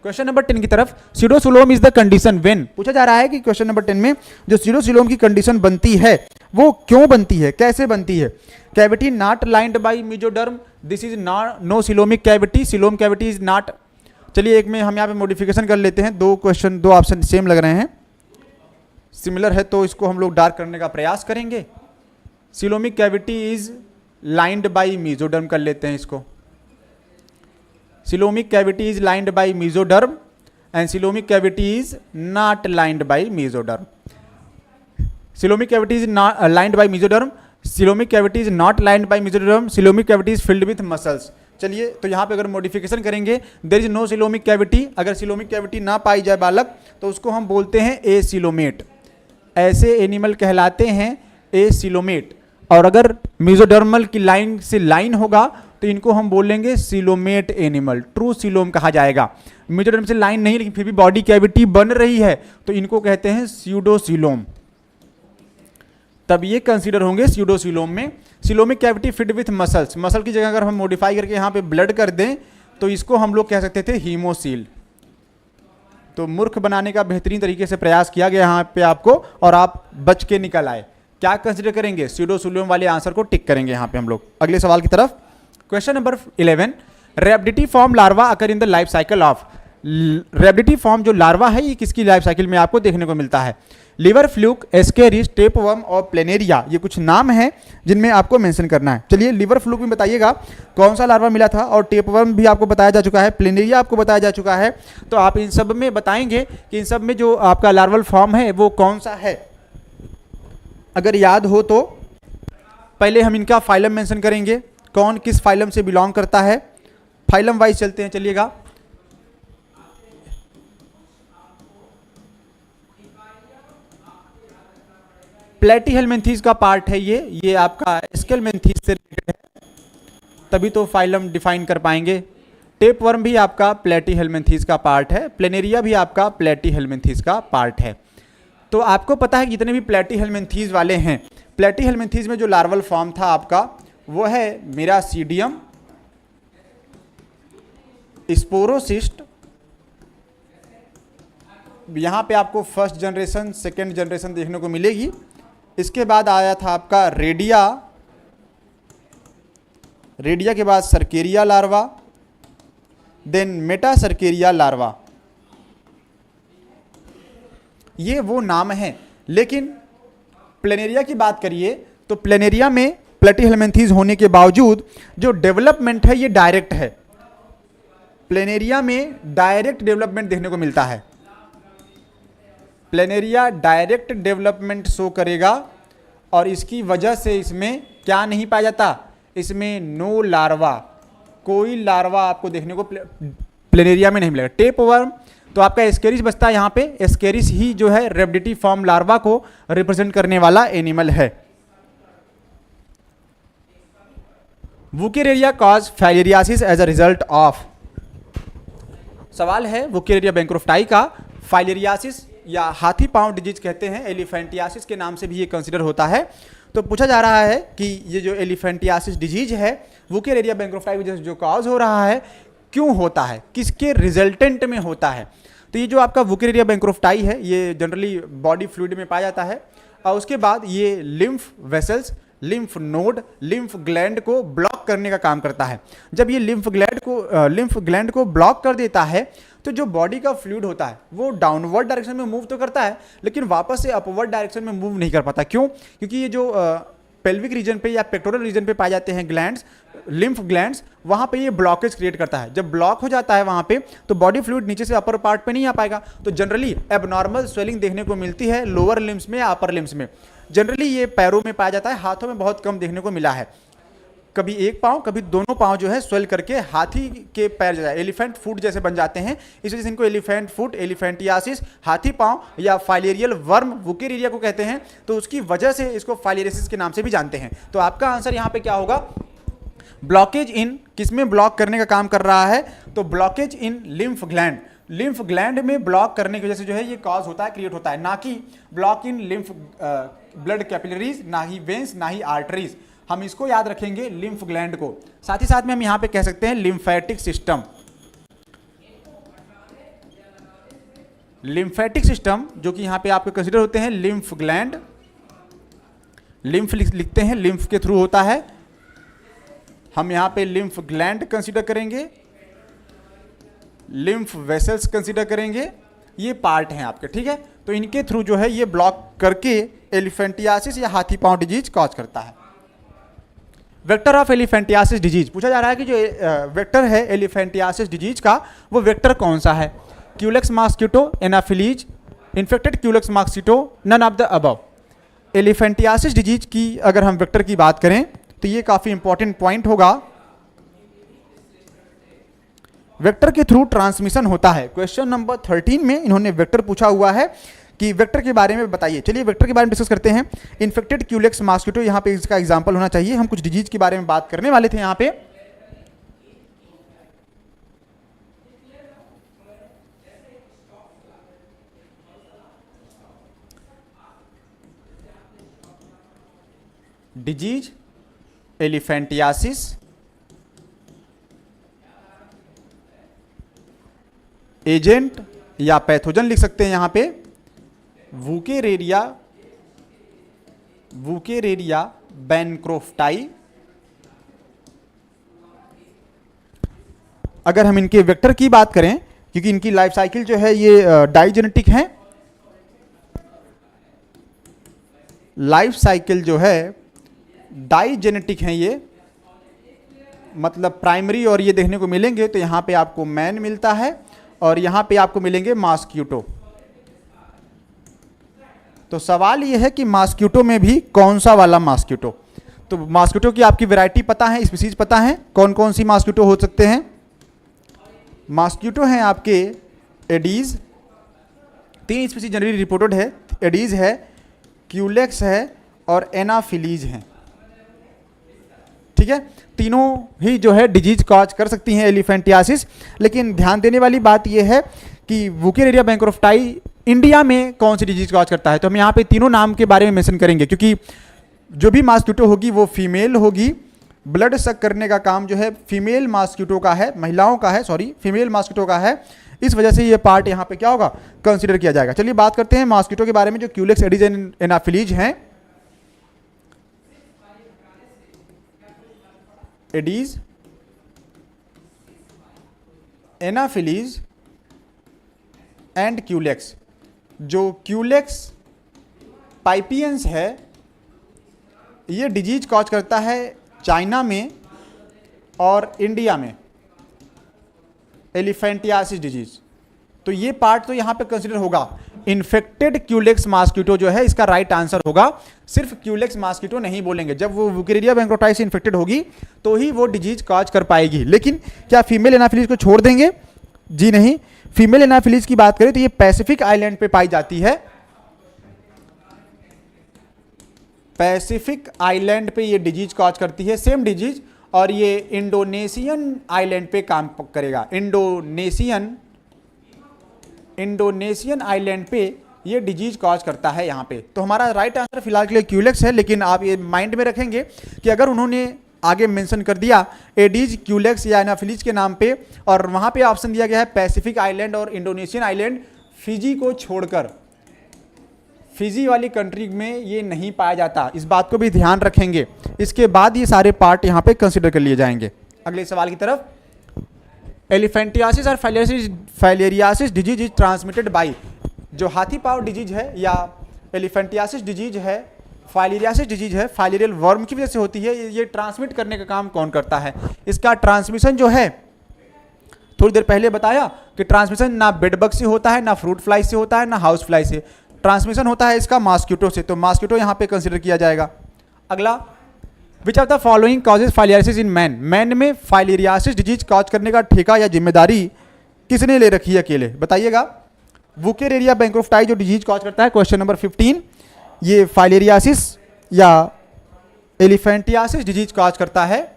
क्वेश्चन नंबर 10 की तरफ, स्यूडोसिलोम इज द कंडीशन व्हेन, पूछा जा रहा है कि क्वेश्चन नंबर 10 में जो स्यूडोसिलोम की कंडीशन बनती है वो क्यों बनती है, कैसे बनती है। Cavity not lined by mesoderm, this is no coelomic cavity, coelom cavity is not. चलिए एक में हम यहाँ पे मॉडिफिकेशन कर लेते हैं, दो ऑप्शन सेम लग रहे हैं, सिमिलर है तो इसको हम लोग डार्क करने का प्रयास करेंगे। Coelomic cavity is lined by mesoderm कर लेते हैं इसको। Coelomic cavity is lined by mesoderm and coelomic cavity is not lined by mesoderm. Coelomic cavity is lined by mesoderm, coelomic cavity is not lined by mesoderm, coelomic cavity is filled with muscles. चलिए तो यहाँ पे अगर modification करेंगे, there is no coelomic cavity, अगर coelomic cavity ना पाई जाए बालक तो उसको हम बोलते हैं ए सिलोमेट, ऐसे एनिमल कहलाते हैं ए सिलोमेट। और अगर मेसोडर्मल की लाइन से लाइन होगा तो इनको हम बोलेंगे सिलोमेट एनिमल, ट्रू सिलोम कहा जाएगा। मेसोडर्म से लाइन नहीं लेकिन फिर भी बॉडी कैविटी बन रही है तो इनको कहते हैं स्यूडोसिलोम, तब ये कंसीडर होंगे स्यूडोसिलोम में। Coelomic cavity fit with muscles, muscle की जगह अगर हम मॉडिफाई करके यहाँ पे ब्लड कर दें तो इसको हम लोग कह सकते थे हीमोसील। तो मूर्ख बनाने का बेहतरीन तरीके से प्रयास किया गया यहाँ पे आपको, और आप बच के निकल आए। क्या कंसीडर करेंगे, स्यूडोसिलोम वाले आंसर को टिक करेंगे यहाँ पे हम लोग। अगले सवाल की तरफ, question number 11, rhabditiform larva occur in the life cycle of, rhabditiform जो लार्वा है ये किसकी लाइफ साइकिल में आपको देखने को मिलता है। लिवर फ्लूक, एस्केरिस, टेपवर्म और प्लेनेरिया, ये कुछ नाम हैं जिनमें आपको मेंशन करना है। चलिए लिवर फ्लूक में बताइएगा कौन सा लार्वा मिला था, और टेपवर्म भी आपको बताया जा चुका है, प्लेनेरिया आपको बताया जा चुका है। तो आप इन सब में बताएंगे कि इन सब में जो आपका लार्वल फॉर्म है वो कौन सा है। अगर याद हो तो पहले हम इनका फाइलम मेंशन करेंगे, कौन किस फाइलम से बिलोंग करता है, फाइलम वाइज चलते हैं। चलिएगा प्लेटीहेल्मिन्थीज का पार्ट है ये आपका एस्केलमेंथीज से रिलेटेड है, तभी तो फाइलम डिफाइन कर पाएंगे। टेप वर्म भी आपका प्लेटीहेल्मिन्थीज का पार्ट है, प्लेनेरिया भी आपका प्लेटीहेल्मिन्थीज का पार्ट है। तो आपको पता है कि जितने भी प्लेटीहेल्मिन्थीज वाले हैं, प्लेटीहेल्मिन्थीज में जो लार्वल फॉर्म था आपका वो है मिरासीडियम, स्पोरोसिस्ट, यहाँ पे आपको फर्स्ट जनरेशन सेकेंड जनरेशन देखने को मिलेगी। इसके बाद आया था आपका रेडिया, रेडिया के बाद cercaria larva, then metacercaria larva. ये वो नाम है, लेकिन प्लेनेरिया की बात करिए तो प्लेनेरिया में प्लेटीहेल्मिन्थीज होने के बावजूद जो डेवलपमेंट है ये डायरेक्ट है। प्लेनेरिया में डायरेक्ट डेवलपमेंट देखने को मिलता है। प्लेनेरिया डायरेक्ट डेवलपमेंट शो करेगा और इसकी वजह से इसमें क्या नहीं पाया जाता, इसमें नो लार्वा, कोई लार्वा आपको देखने को प्लेनेरिया में नहीं मिलेगा। टेप वर्म तो आपका एस्केरिस बचता है, यहाँ पे एस्केरिस ही जो है रेप्टिडी फॉर्म लार्वा को रिप्रेजेंट करने वाला एनिमल है। Wuchereria cause filariasis as a result of, सवाल है वुकेरेरिया बैंक्रोफ्टाई का फाइलेरियासिस या हाथी पांव डिजीज कहते हैं, एलिफेंटियासिस के नाम से भी ये कंसीडर होता है। तो पूछा जा रहा है कि ये जो एलिफेंटियासिस डिजीज है वुकेरेरिया बैंक्रोफ्टाई वजह से जो कॉज हो रहा है, क्यों होता है, किसके रिजल्टेंट में होता है। तो ये जो आपका वुकेरेरिया बैंक्रोफ्टाई है ये जनरली बॉडी फ्लूइड में पाया जाता है और उसके बाद ये lymph vessels, lymph node, lymph gland को ब्लॉक करने का काम करता है। जब ये लिम्फ ग्लैंड को ब्लॉक कर देता है तो जो बॉडी का फ्लूइड होता है वो डाउनवर्ड डायरेक्शन में मूव तो करता है लेकिन वापस से अपवर्ड डायरेक्शन में मूव नहीं कर पाता। क्यों? क्योंकि ये जो पेल्विक रीजन पे या पेक्टोरल रीजन पे पाए जाते हैं ग्लैंड्स, लिम्फ ग्लैंड्स, वहाँ पे ये ब्लॉकेज क्रिएट करता है। जब ब्लॉक हो जाता है वहाँ पे तो बॉडी फ्लूइड नीचे से अपर पार्ट पे नहीं आ पाएगा। तो जनरली एबनॉर्मल स्वेलिंग देखने को मिलती है लोअर लिम्स में या अपर लिम्स में। जनरली ये पैरों में पाया जाता है, हाथों में बहुत कम देखने को मिला है। कभी एक पाँव कभी दोनों पाँव जो है स्वेल करके हाथी के पैर जैसा एलिफेंट फुट जैसे बन जाते हैं, इस वजह से इनको एलिफेंट फुट, एलिफेंटियासिस, हाथी पाँव या फाइलेरियल वर्म वुकेरेरिया को कहते हैं। तो उसकी वजह से इसको फाइलेरियासिस के नाम से भी जानते हैं। तो आपका आंसर यहाँ पे क्या होगा, ब्लॉकेज इन, किसमें ब्लॉक करने का काम कर रहा है, तो ब्लॉकेज इन लिम्फ ग्लैंड, लिम्फ ग्लैंड में ब्लॉक करने की वजह से जो है ये कॉज होता है, क्रिएट होता है, ना कि block in lymph blood capillaries, ना ही वेंस, ना ही आर्टरीज। हम इसको याद रखेंगे लिम्फ ग्लैंड को। साथ ही साथ में हम यहां पे कह सकते हैं लिम्फेटिक सिस्टम, लिम्फेटिक सिस्टम जो कि यहां पे आपके कंसीडर होते हैं लिम्फ ग्लैंड, लिम्फ लिखते हैं लिम्फ के थ्रू होता है, हम यहां पे लिम्फ ग्लैंड कंसीडर करेंगे, लिम्फ वेसल्स कंसीडर करेंगे, ये पार्ट हैं आपके, ठीक है। तो इनके थ्रू जो है ये ब्लॉक करके एलिफेंटियासिस या हाथी पांव डिजीज कॉज करता है। वेक्टर ऑफ एलिफेंटियासिस डिजीज, पूछा जा रहा है कि जो वेक्टर है एलिफेंटियासिस डिजीज का वो वेक्टर कौन सा है, Culex mosquito, Anopheles, infected Culex mosquito, none of the above. Elephantiasis disease की अगर हम वेक्टर की बात करें तो ये काफ़ी इंपॉर्टेंट पॉइंट होगा। वेक्टर के थ्रू ट्रांसमिशन होता है। क्वेश्चन नंबर 13 में इन्होंने वेक्टर पूछा हुआ है कि वेक्टर के बारे में बताइए। चलिए वेक्टर के बारे में डिस्कस करते हैं। इन्फेक्टेड क्यूलेक्स मॉस्किटो यहाँ पे इसका एग्जांपल होना चाहिए। हम कुछ डिजीज के बारे में बात करने वाले थे यहाँ पे। डिजीज एलिफेंटियासिस, एजेंट या पैथोजन लिख सकते हैं यहाँ पे वुकेरेरिया, वुकेरेरिया बैंक्रोफ्टाई। अगर हम इनके वेक्टर की बात करें, क्योंकि इनकी लाइफ साइकिल जो है ये डाइजेनेटिक है, लाइफ साइकिल जो है डाइजेनेटिक है, ये मतलब प्राइमरी और ये देखने को मिलेंगे तो यहाँ पे आपको मैन मिलता है और यहाँ पे आपको मिलेंगे मॉस्किटो। तो सवाल ये है कि मॉस्किटो में भी कौन सा वाला मॉस्किटो। तो मॉस्किटो की आपकी वैरायटी पता है, स्पीसीज पता है, कौन कौन सी मॉस्किटो हो सकते हैं। मॉस्किटो हैं आपके एडीज, 3 स्पीसीज जनरली रिपोर्टेड है, एडीज है, क्यूलेक्स है और एनाफिलीज हैं। ठीक है, तीनों ही जो है डिजीज कॉज कर सकती हैं एलिफेंटियासिस। लेकिन ध्यान देने वाली बात यह है कि वुकेरिया बैंक्रॉफ्टाई इंडिया में कौन सी डिजीज कॉज करता है। तो हम यहाँ पे तीनों नाम के बारे में मेंशन करेंगे, क्योंकि जो भी मॉस्किटो होगी वो फीमेल होगी। ब्लड सक करने का काम जो है फीमेल मॉस्किटो का है, महिलाओं का है, सॉरी फीमेल मॉस्किटो का है। इस वजह से ये पार्ट यहाँ पे क्या होगा, कंसीडर किया जाएगा। चलिए बात करते हैं मॉस्किटो के बारे में जो क्यूलेक्स एडीज एनाफिलीज हैं। Aedes Anopheles and Culex. जो क्यूलेक्स पाइपियंस है ये डिजीज कॉज करता है चाइना में और इंडिया में, एलिफेंटियासिस डिजीज। तो ये पार्ट तो यहाँ पे कंसीडर होगा। इन्फेक्टेड क्यूलेक्स मॉस्किटो जो है इसका राइट आंसर होगा। सिर्फ क्यूलेक्स मॉस्किटो नहीं बोलेंगे, जब वो वुकेरिया बैंक्रॉफ्टाई से इन्फेक्टेड होगी तो ही वो डिजीज कॉज कर पाएगी। लेकिन क्या फीमेल एनाफिलीज को छोड़ देंगे? जी नहीं। फीमेल एनाफिलीज की बात करें तो ये पैसिफिक आइलैंड पे पाई जाती है। पैसिफिक आइलैंड पे ये डिजीज कॉज करती है, सेम डिजीज, और ये इंडोनेशियन आइलैंड पे काम करेगा। इंडोनेशियन आइलैंड पे ये डिजीज कॉज करता है यहाँ पे। तो हमारा राइट आंसर फिलहाल के लिए क्यूलेक्स है। लेकिन आप ये माइंड में रखेंगे कि अगर उन्होंने आगे मेंशन कर दिया एडीज, क्यूलेक्स या एनाफिलीज के नाम पे, और वहाँ पे ऑप्शन दिया गया है पैसिफिक आइलैंड और इंडोनेशियन आइलैंड, फिजी को छोड़कर, फिजी वाली कंट्री में ये नहीं पाया जाता। इस बात को भी ध्यान रखेंगे। इसके बाद ये सारे पार्ट यहाँ पे कंसिडर कर लिए जाएंगे। अगले सवाल की तरफ। एलिफेंटियासिस और filariasis disease is transmitted by. जो हाथी पाँव डिजीज है या एलिफेंटियासिस डिजीज है, फाइलेरियासिस डिजीज है, फाइलेरियल वर्म की वजह से होती है। ये ट्रांसमिट करने का काम कौन करता है? इसका ट्रांसमिशन जो है थोड़ी देर पहले बताया कि ट्रांसमिशन ना बेडबग से होता है, ना फ्रूट फ्लाई से होता है, ना हाउस फ्लाई से। ट्रांसमिशन होता है इसका मॉस्किटो से। तो मॉस्किटो यहाँ पे कंसीडर किया जाएगा। अगला, विच of the following causes filariasis in man. Man में फाइलेरियासिस डिजीज कॉज करने का ठेका या जिम्मेदारी किसने ले रखी है अकेले? बताइएगा। वुकेरिया बैंक्रॉफ्टाई जो डिजीज कॉज करता है, क्वेश्चन नंबर 15, ये फाइलेरियासिस या एलिफेंटियासिस डिजीज कॉज करता है।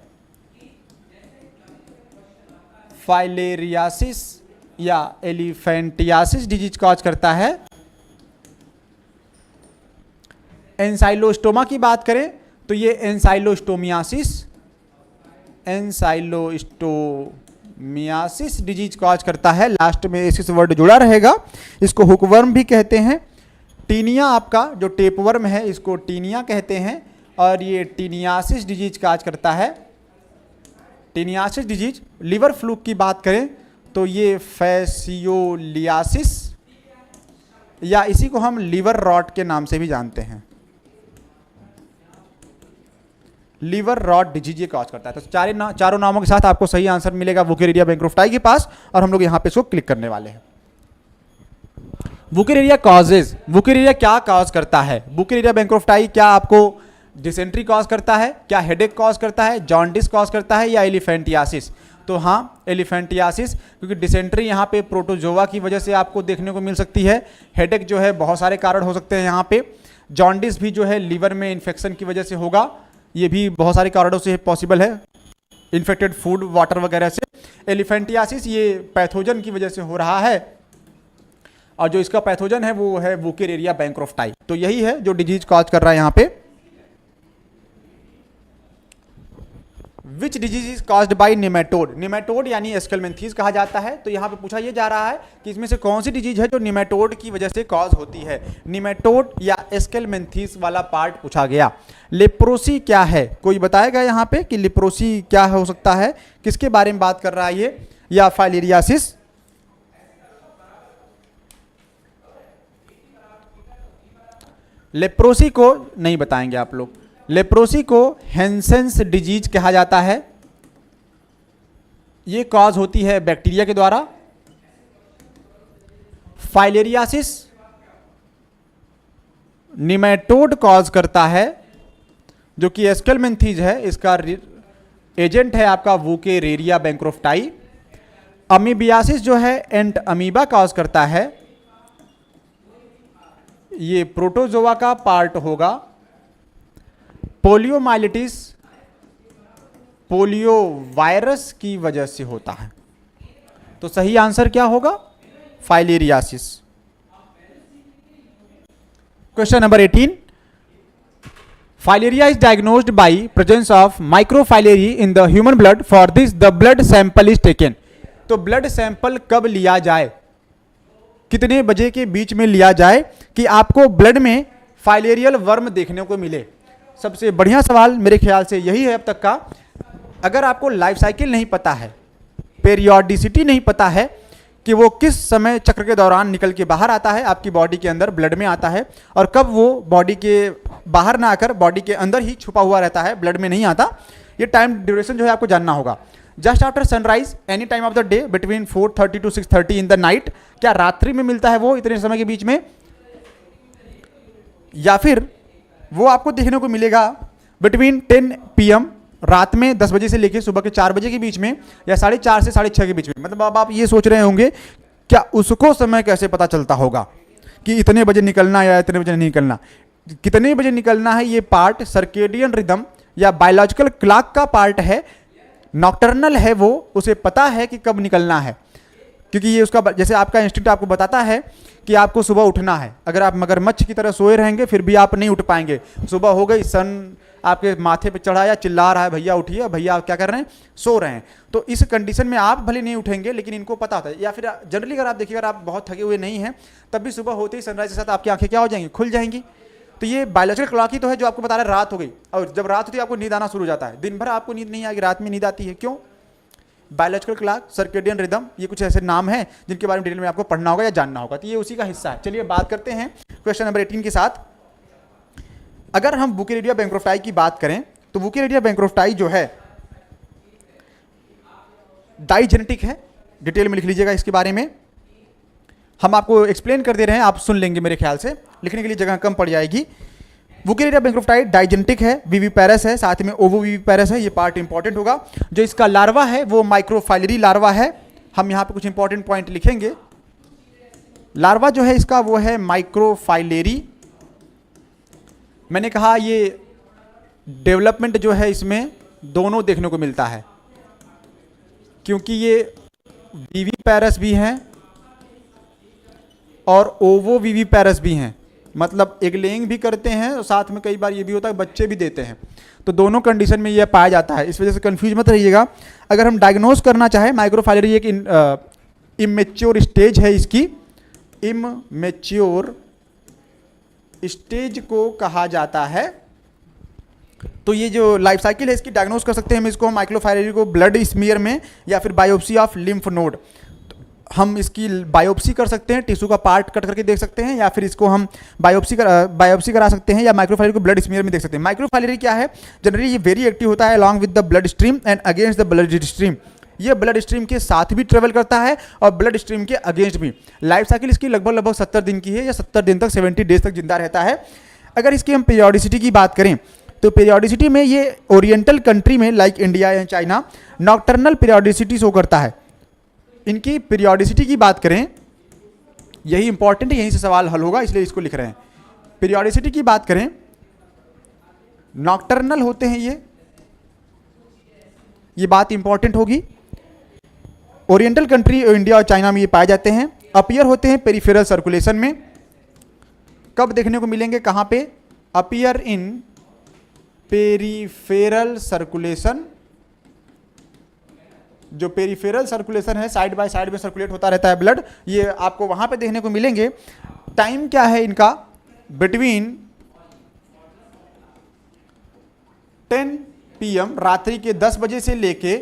फाइलेरियासिस या एलिफेंटियासिस डिजीज कॉज करता है। एंसाइलोस्टोमा की बात करें तो ये एंसाइलोस्टोमियासिस डिजीज कॉज करता है। लास्ट में इस वर्ड जुड़ा रहेगा। इसको हुकवर्म भी कहते हैं। टीनिया आपका जो टेपवर्म है इसको टीनिया कहते हैं। और ये टीनियासिस डिजीज कॉज करता है। Taeniasis disease. लिवर फ्लूक की बात करें तो ये फैसियोलियासिस या इसी को हम लिवर रॉट के नाम से भी जानते हैं। लिवर रॉट डिजीज ये कॉज करता है। तो चारों नामों के साथ आपको सही आंसर मिलेगा वुकेरिया बैंक्रॉफ्टाई के पास, और हम लोग यहाँ पे इसको क्लिक करने वाले हैं। वुकेरिया कॉजेज। वुकेरिया क्या कॉज करता है? वुकेरिया बैंक्रॉफ्टाई क्या आपको डिसेंट्री कॉज करता है, क्या हेडेक कॉज करता है, जॉन्डिस कॉज करता है, या एलिफेंटियासिस? तो हाँ, एलिफेंटियासिस, क्योंकि डिसेंट्री यहाँ पे प्रोटोजोआ की वजह से आपको देखने को मिल सकती है। हेडेक जो है बहुत सारे कारण हो सकते हैं यहाँ पे। जॉन्डिस भी जो है लीवर में इन्फेक्शन की वजह से होगा, ये भी बहुत सारे कारणों से पॉसिबल है, इन्फेक्टेड फूड, वाटर वगैरह से। एलिफेंटियासिस ये पैथोजन की वजह से हो रहा है, और जो इसका पैथोजन है वो है वुकेरिया बैंक्रॉफ्टाई। तो यही है जो डिजीज कॉज कर रहा है यहाँ पे। Which disease is caused by nematode. Nematode यानी एस्केलमेंथीज कहा जाता है। तो यहाँ पे पूछा ये जा रहा है कि इसमें से कौन सी डिजीज है जो निमेटोड की वजह से कॉज होती है। निमेटोड या एस्केलमेंथीज वाला पार्ट पूछा गया। लेप्रोसी क्या है? कोई बताएगा यहाँ पे कि लेप्रोसी क्या हो सकता है? किसके बारे में बात कर रहा है ये? या फाइलेरियासिस? लेप्रोसी को नहीं बताएंगे आप लोग। लेप्रोसी को हैंसेंस डिजीज कहा जाता है। ये कॉज होती है बैक्टीरिया के द्वारा। फाइलेरियासिस निमेटोड कॉज करता है, जो कि एस्केलमेंथीज है। इसका एजेंट है आपका वुकेरिया बैंक्रॉफ्टाई। अमीबियासिस जो है एंट अमीबा कॉज करता है। ये प्रोटोजोआ का पार्ट होगा। पोलियोमाइलिटिस पोलियो वायरस की वजह से होता है। तो सही आंसर क्या होगा? Filariasis. Question number 18, filaria is diagnosed by presence of microfilariae in the human blood, for this the blood sample is taken. तो ब्लड सैंपल कब लिया जाए, कितने बजे के बीच में लिया जाए कि आपको ब्लड में फाइलेरियल वर्म देखने को मिले? सबसे बढ़िया सवाल मेरे ख्याल से यही है अब तक का। अगर आपको लाइफ साइकिल नहीं पता है, पेरियोडिसिटी नहीं पता है कि वो किस समय चक्र के दौरान निकल के बाहर आता है, आपकी बॉडी के अंदर ब्लड में आता है, और कब वो बॉडी के बाहर ना आकर बॉडी के अंदर ही छुपा हुआ रहता है, ब्लड में नहीं आता, ये टाइम ड्यूरेशन जो है आपको जानना होगा। Just after sunrise any time of the day between 4:30 to 6:30 in the night, क्या रात्रि में मिलता है वो इतने समय के बीच में, या फिर वो आपको देखने को मिलेगा बिटवीन 10 PM रात में 10 बजे से लेकर सुबह के 4 बजे के बीच में, या 4:30 से 6:30 के बीच में? मतलब अब आप ये सोच रहे होंगे क्या उसको समय कैसे पता चलता होगा कि इतने बजे निकलना या इतने बजे नहीं निकलना? कितने बजे निकलना है ये पार्ट सर्केडियन रिदम या बायोलॉजिकल क्लॉक का पार्ट है, नॉक्टर्नल है, वो उसे पता है कि कब निकलना है, क्योंकि ये उसका जैसे आपका इंस्टिंक्ट आपको बताता है कि आपको सुबह उठना है। अगर आप मगरमच्छ की तरह सोए रहेंगे फिर भी आप नहीं उठ पाएंगे। सुबह हो गई, सन आपके माथे पे चढ़ा या चिल्ला रहा है भैया उठिए, भैया आप क्या कर रहे हैं, सो रहे हैं। तो इस कंडीशन में आप भले नहीं उठेंगे लेकिन इनको पता होता है। या फिर जनरली अगर आप देखिएगा, अगर आप बहुत थके हुए नहीं हैं तब भी सुबह होते ही सनराइज के साथ आपकी आंखें क्या हो जाएंगी, खुल जाएंगी। तो ये बायोलॉजिकल क्लॉक ही तो है जो आपको बता रहा है रात हो गई, और जब रात होती है आपको नींद आना शुरू हो जाता है। दिन भर आपको नींद नहीं आएगी, रात में नींद आती है। क्यों? बायोलॉजिकल क्लॉक, सर्केडियन रिदम, ये कुछ ऐसे नाम हैं जिनके बारे में डिटेल में आपको पढ़ना होगा या जानना होगा। तो ये उसी का हिस्सा है। चलिए बात करते हैं क्वेश्चन नंबर 18 के साथ। अगर हम बुकेरिडिया बैंक्रोफ्टाई की बात करें तो बुकेरिडिया बैंक्रोफ्टाई जो है डाइजेनेटिक है। डिटेल में लिख लीजिएगा इसके बारे में, हम आपको एक्सप्लेन कर दे रहे हैं, आप सुन लेंगे, मेरे ख्याल से लिखने के लिए जगह कम पड़ जाएगी। बुकेरिडिया बैंक्रोफ्टाई डाइजेनेटिक है, विविपैरस है, साथ में ओवोविविपैरस है, ये पार्ट इंपॉर्टेंट होगा। जो इसका लार्वा है वो माइक्रोफाइलरी लार्वा है। हम यहाँ पे कुछ इंपॉर्टेंट पॉइंट लिखेंगे। लार्वा जो है इसका वो है माइक्रोफाइलेरी। मैंने कहा ये डेवलपमेंट जो है इसमें दोनों देखने को मिलता है, क्योंकि ये विविपैरस भी हैं और ओवोविविपैरस भी हैं, मतलब एग लेइंग भी करते हैं और साथ में कई बार ये भी होता है बच्चे भी देते हैं। तो दोनों कंडीशन में ये पाया जाता है, इस वजह से कंफ्यूज मत रहिएगा। अगर हम डायग्नोज करना चाहें, माइक्रोफाइलरी एक इमेच्योर स्टेज है, इसकी इमेच्योर स्टेज को कहा जाता है। तो ये जो लाइफ साइकिल है इसकी डायग्नोज कर सकते हैं हम इसको, माइक्रोफाइलरी को ब्लड स्मीयर में या फिर बायोप्सी ऑफ लिम्फ नोड, हम इसकी बायोप्सी कर सकते हैं, टिश्यू का पार्ट कट करके देख सकते हैं, या फिर इसको हम बायोप्सी करा सकते हैं, या माइक्रोफाइलरी को ब्लड स्मीयर में देख सकते हैं। माइक्रोफाइलरी क्या है? जनरली ये वेरी एक्टिव होता है along with the blood stream and against the blood stream. ये ब्लड स्ट्रीम के साथ भी ट्रेवल करता है और ब्लड स्ट्रीम के अगेंस्ट भी। लाइफ साइकिल इसकी लगभग 70 दिन की है, या 70 दिन तक 70 डेज तक जिंदा रहता है। अगर इसकी हम पीरियोडिसिटी की बात करें तो पीरियोडिसिटी में ये ओरिएंटल कंट्री में लाइक इंडिया या चाइना नॉक्टर्नल पीरियोडिसिटी शो करता है। इनकी पीरियोडिसिटी की बात करें, यही इंपॉर्टेंट है, यहीं से सवाल हल होगा, इसलिए इसको लिख रहे हैं। पीरियोडिसिटी की बात करें, नॉक्टर्नल होते हैं ये बात इंपॉर्टेंट होगी। ओरिएंटल कंट्री इंडिया और चाइना में ये पाए जाते हैं। अपीयर होते हैं पेरिफेरल सर्कुलेशन में। कब देखने को मिलेंगे, कहाँ पे? Appear in peripheral circulation. जो पेरिफेरल सर्कुलेशन है, साइड बाय साइड में सर्कुलेट होता रहता है ब्लड, ये आपको वहां पे देखने को मिलेंगे। टाइम क्या है इनका? बिटवीन 10 PM रात्रि के 10 बजे से लेके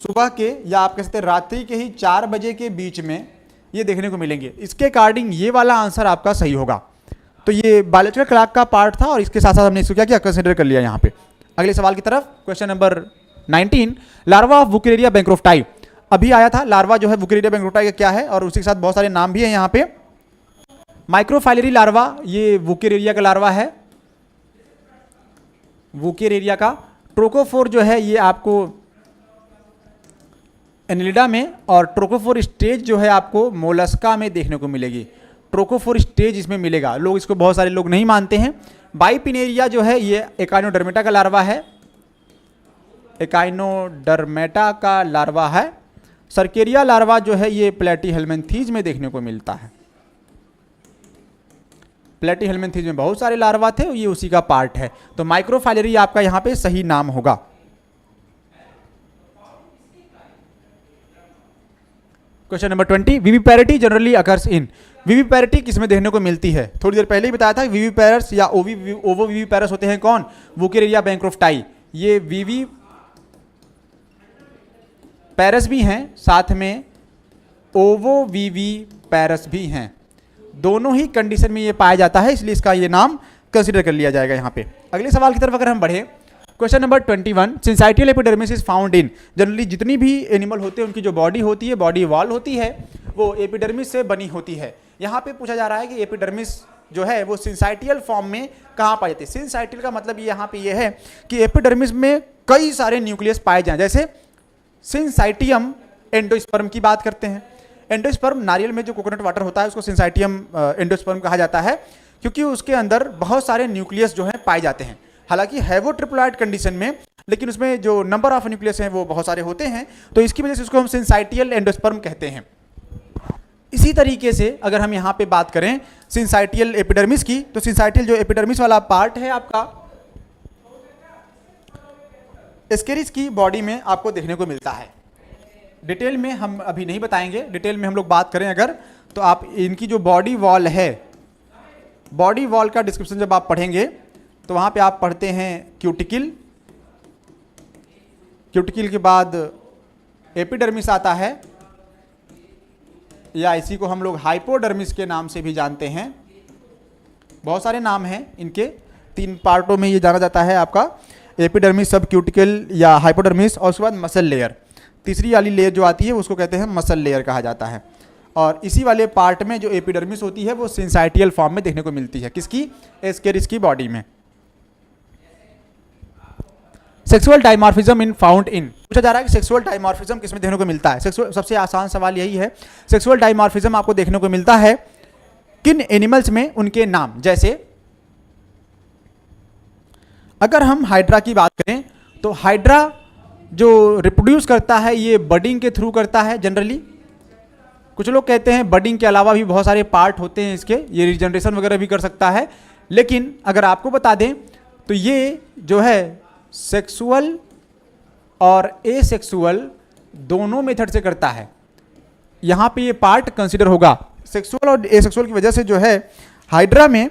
सुबह के, या आप कह सकते हैं रात्रि के ही 4 बजे के बीच में ये देखने को मिलेंगे। इसके अकॉर्डिंग ये वाला आंसर आपका सही होगा। तो ये बायोलॉजिकल क्लॉक का पार्ट था और इसके साथ साथ हमने इसको क्या किया, कंसिडर कर लिया यहाँ पे। अगले सवाल की तरफ, क्वेश्चन नंबर 19, लार्वा ऑफ बुकेरिडिया बैंक्रोफ्टाई। अभी आया था लार्वा जो है बुकेरिडिया बैंक्रोफ्टाई का क्या है, और उसी के साथ बहुत सारे नाम भी हैं यहाँ पे। माइक्रोफाइलरी लार्वा, ये बुकेरिडिया का लार्वा है, बुकेरिडिया का। ट्रोकोफोर जो है ये आपको एनिलिडा में, और ट्रोकोफोर स्टेज जो है आपको मोलस्का में देखने को मिलेगी। ट्रोकोफोर स्टेज इसमें मिलेगा। लोग इसको, बहुत सारे लोग नहीं मानते हैं। बाइपिनेरिया जो है ये एकाइनोडर्मेटा का लार्वा है। एकाइनोडर्मेटा का लार्वा है। सर्केरिया लार्वा जो है ये प्लेटीहेल्मिन्थीज में देखने को मिलता है। प्लेटीहेल्मिन्थीज में बहुत सारे लार्वा थे, ये उसी का पार्ट है। तो माइक्रोफाइलरी आपका यहाँ पे सही नाम होगा। Question number 20, viviparity generally occurs in. Viviparity किसमें देखने को मिलती है? थोड़ी देर पहले ही बताया था, विविपैरस या ओवोविविपैरस होते हैं कौन? वुकेरिया बैंक्रोफ्टाई। ये विविपैरस भी हैं, साथ में ओवोविविपैरस भी हैं। दोनों ही कंडीशन में ये पाया जाता है, इसलिए इसका ये नाम कंसीडर कर लिया जाएगा यहाँ पे। अगले सवाल की तरफ अगर हम बढ़े, question number 21, syncytial epidermis is found in. Generally जितनी भी एनिमल होते हैं उनकी जो बॉडी होती है, बॉडी वॉल होती है, वो एपिडर्मिस से बनी होती है। यहाँ पे पूछा जा रहा है कि एपिडर्मिस जो है वो सिंसाइटियल फॉर्म में कहाँ पाई जाती है। सिंसाइटियल का मतलब यहाँ पे ये है कि एपिडर्मिस में कई सारे न्यूक्लियस पाए जाएं। जैसे सिंसाइटियम एंडोस्पर्म की बात करते हैं। एंडोस्पर्म, नारियल में जो कोकोनट वाटर होता है उसको सिंसाइटियम एंडोस्पर्म कहा जाता है, क्योंकि उसके अंदर बहुत सारे न्यूक्लियस जो हैं पाए जाते हैं। हालांकि है वो ट्रिप्लॉइड कंडीशन में, लेकिन उसमें जो नंबर ऑफ न्यूक्लियस हैं वो बहुत सारे होते हैं, तो इसकी वजह से उसको हम सिंसाइटियल एंडोस्पर्म कहते हैं। इसी तरीके से अगर हम यहाँ पे बात करें सिंसाइटियल एपिडर्मिस की, तो सिंसाइटियल जो एपिडर्मिस वाला पार्ट है आपका एस्केरिस की बॉडी में आपको देखने को मिलता है। डिटेल में हम अभी नहीं बताएंगे, डिटेल में हम लोग बात करें अगर, तो आप इनकी जो बॉडी वॉल है, बॉडी वॉल का डिस्क्रिप्शन जब आप पढ़ेंगे तो वहाँ पे आप पढ़ते हैं क्यूटिकल, क्यूटिकल के बाद एपिडर्मिस आता है, या इसी को हम लोग हाइपोडर्मिस के नाम से भी जानते हैं। बहुत सारे नाम हैं इनके, 3 पार्टों में ये जाना जाता है आपका, एपिडर्मिस, सब क्यूटिकल या हाइपोडर्मिस, और उसके बाद मसल लेयर। तीसरी वाली लेयर जो आती है उसको कहते हैं मसल लेयर कहा जाता है। और इसी वाले पार्ट में जो एपिडर्मिस होती है वो सिंसाइटियल फॉर्म में देखने को मिलती है। किसकी? एस्केरिस की बॉडी में। Sexual dimorphism in found in. पूछा जा रहा है कि सेक्सुअल डाइमॉर्फिज्म किसमें देखने को मिलता है। सबसे आसान सवाल यही है, सेक्सुअल डाइमॉर्फिज्म आपको देखने को मिलता है किन एनिमल्स में, उनके नाम। जैसे अगर हम हाइड्रा की बात करें तो हाइड्रा जो रिप्रोड्यूस करता है ये बडिंग के थ्रू करता है जनरली। कुछ लोग कहते हैं बडिंग के अलावा भी बहुत सारे पार्ट होते हैं इसके, ये रिजनरेशन वगैरह भी कर सकता है, लेकिन अगर आपको बता दें तो ये जो है सेक्सुअल और एसेक्सुअल दोनों मेथड से करता है। यहाँ पे ये पार्ट कंसीडर होगा। सेक्सुअल और एसेक्सुअल की वजह से जो है हाइड्रा में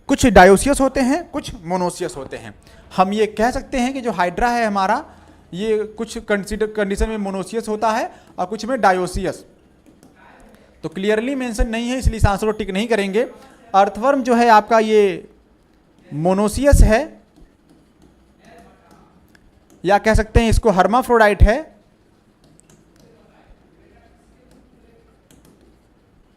कुछ डायोसियस होते हैं, कुछ मोनोसियस होते हैं। हम ये कह सकते हैं कि जो हाइड्रा है हमारा, ये कुछ कंडीशन में मोनोसियस होता है और कुछ में डायोसियस। तो क्लियरली मेंशन नहीं है, इसलिए इस आंसर को टिक नहीं करेंगे। अर्थवर्म जो है आपका ये मोनोसियस है, या कह सकते हैं इसको हर्माफ्रोडाइट है।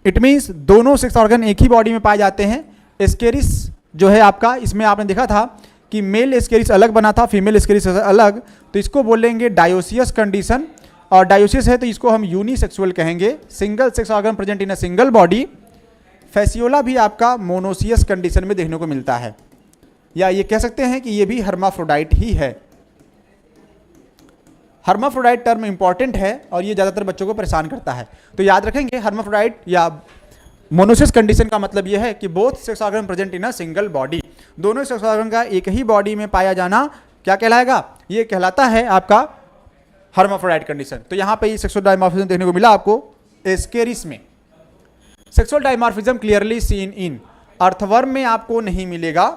इट मीन्स दोनों सेक्स ऑर्गन एक ही बॉडी में पाए जाते हैं। एस्केरिस जो है आपका, इसमें आपने देखा था कि मेल एस्केरिस अलग बना था, फीमेल एस्केरिस अलग, तो इसको बोलेंगे डायोसियस कंडीशन। और डायोसियस है तो इसको हम यूनिसेक्सुअल कहेंगे, single sex organ present in a single body. Fasciola भी आपका मोनोसियस कंडीशन में देखने को मिलता है, या ये कह सकते हैं कि ये भी हर्माफ्रोडाइट ही है। हर्माफ्रोडाइट टर्म इंपॉर्टेंट है और ये ज़्यादातर बच्चों को परेशान करता है, तो याद रखेंगे हर्माफ्रोडाइट या मोनोसिस कंडीशन का मतलब यह है कि both sex organ present in a single body, दोनों सेक्स ऑर्गन का एक ही बॉडी में पाया जाना क्या कहलाएगा? ये कहलाता है आपका हर्माफ्रोडाइट कंडीशन। तो यहाँ पे ये सेक्सुअल डाइमॉर्फिज्म देखने को मिला आपको एस्केरिस में। Sexual dimorphism clearly seen in, earthworm में आपको नहीं मिलेगा,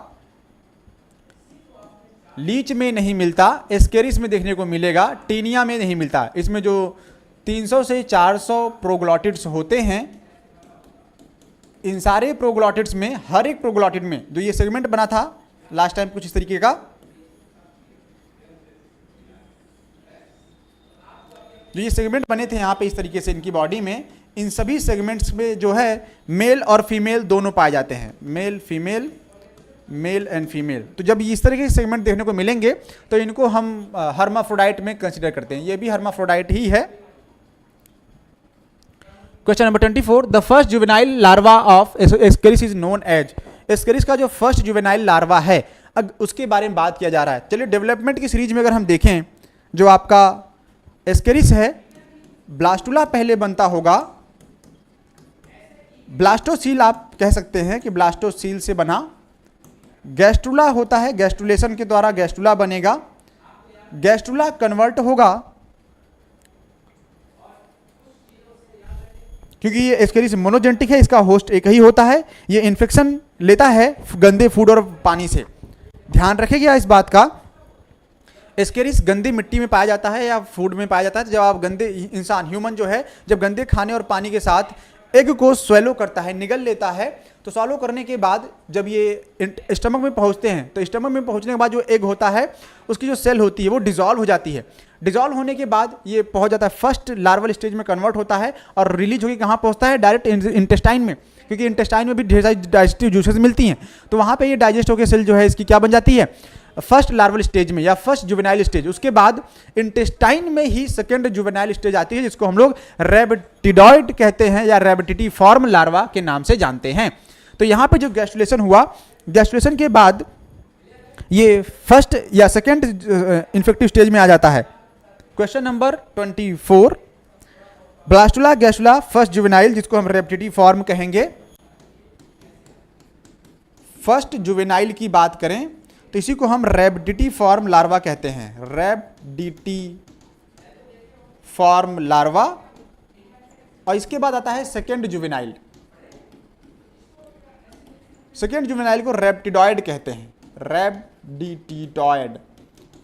लीच में नहीं मिलता, एस्केरिस में देखने को मिलेगा, टीनिया में नहीं मिलता। इसमें जो 300 से 400 प्रोग्लॉटिड्स होते हैं, इन सारे प्रोग्लॉटिड्स में, हर एक प्रोग्लॉटिड में जो ये सेगमेंट बना था लास्ट टाइम कुछ इस तरीके का, जो ये सेगमेंट बने थे यहाँ पे इस तरीके से इनकी बॉडी में, इन सभी सेगमेंट्स में जो है मेल और फीमेल दोनों पाए जाते हैं, male female, male and female. तो जब इस तरह के सेगमेंट देखने को मिलेंगे तो इनको हम हर्माफ्रोडाइट में कंसीडर करते हैं, ये भी हर्माफ्रोडाइट ही है। Question number 24, the first juvenile larva of Ascaris is known as. Ascaris का जो फर्स्ट जुवेनाइल लार्वा है, अब उसके बारे में बात किया जा रहा है। चलिए डेवलपमेंट की सीरीज में अगर हम देखें, जो आपका एस्केरिस है, ब्लास्टुला पहले बनता होगा, ब्लास्टोसील आप कह सकते हैं कि ब्लास्टोसील से बना, गैस्ट्रुला होता है, गैस्ट्रुलेशन के द्वारा गैस्ट्रुला बनेगा, गैस्ट्रुला कन्वर्ट होगा, क्योंकि ये एस्केरिस मोनोजेनेटिक है, इसका होस्ट एक ही होता है, ये इन्फेक्शन लेता है गंदे फूड और पानी से। ध्यान रखिएगा इस बात का, एस्केरिस गंदी मिट्टी में पाया जाता है या फूड में पाया जाता है। जब आप गंदे इंसान ह्यूमन जो है जब गंदे खाने और पानी के साथ एग को स्वेलो करता है, निगल लेता है, तो स्वेलो करने के बाद जब ये स्टमक में पहुंचते हैं, तो स्टमक में पहुंचने के बाद जो एग होता है उसकी जो सेल होती है वो डिजॉल्व हो जाती है। डिजॉल्व होने के बाद ये पहुंच जाता है फर्स्ट लार्वल स्टेज में कन्वर्ट होता है और रिलीज होकर कहाँ पहुंचता है, डायरेक्ट इंटेस्टाइन में, क्योंकि इंटेस्टाइन में भी ढेर सारी डाइजेस्टिव जूसेस मिलती हैं। तो वहाँ पे ये डाइजेस्ट होकर सेल जो है इसकी क्या बन जाती है, फर्स्ट लार्वल स्टेज में या फर्स्ट जुवेनाइल स्टेज। उसके बाद इंटेस्टाइन में ही सेकेंड जुवेनाइल स्टेज आती है, जिसको हम लोग रेप्टिडॉइड कहते हैं या रेप्टिटिफॉर्म लार्वा के नाम से जानते हैं। तो यहाँ पे जो गैस्ट्रुलेशन हुआ, गैस्ट्रुलेशन के बाद ये फर्स्ट या सेकेंड इन्फेक्टिव स्टेज में आ जाता है। Question number 24, blastula gastrula first juvenile, जिसको हम रेप्टिटिफॉर्म कहेंगे। फर्स्ट जुवेनाइल की बात करें तो इसी को हम रेप्टिटिफॉर्म लार्वा कहते हैं, रेप्टिटिफॉर्म लार्वा। और इसके बाद आता है सेकेंड जुवेनाइल, सेकेंड जुवेनाइल को रेप्टिडॉइड कहते हैं, रेप्टिडॉइड।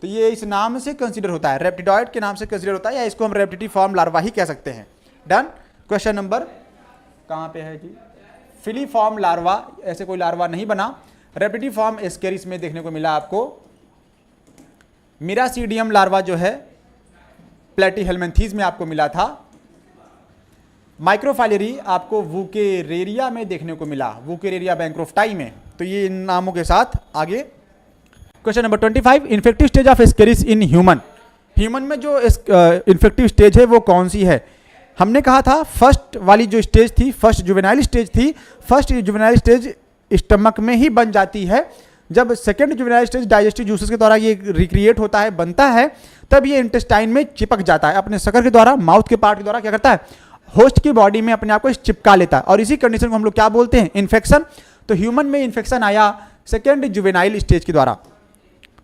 तो ये इस नाम से कंसीडर होता है, रेप्टिडॉइड के नाम से कंसीडर होता है, या इसको हम रेप्टिटिफॉर्म लार्वा ही कह सकते हैं। डन। क्वेश्चन नंबर कहाँ पे है जी, फिलीफॉर्म लार्वा, ऐसे कोई लार्वा नहीं बना। रेप्टिटिफॉर्म एस्केरिस में देखने को मिला आपको मिरासीडियम लार्वा जो है प्लेटीहेलमिन्थीज में आपको मिला था। माइक्रोफाइलरी आपको वुकेरेरिया में देखने को मिला, वुकेरेरिया बैंक्रोफ्टाई में। तो ये इन नामों के साथ आगे। Question number 25, infective stage of Ascaris in human. Human में जो इन्फेक्टिव स्टेज है वो कौन सी है? हमने कहा था फर्स्ट वाली जो स्टेज थी, फर्स्ट जुवेनाइल स्टेज थी। फर्स्ट जुवेनाइल स्टेज स्टमक में ही बन जाती है। जब second juvenile stage digestive juices के द्वारा ये रिक्रिएट होता है, बनता है, तब ये इंटेस्टाइन में चिपक जाता है अपने शक्कर के द्वारा, माउथ के पार्ट के द्वारा क्या करता है, होस्ट की बॉडी में अपने आप को चिपका लेता है। और इसी कंडीशन को हम लोग क्या बोलते हैं, इन्फेक्शन। तो ह्यूमन में इन्फेक्शन आया सेकेंड जुवेनाइल स्टेज के द्वारा।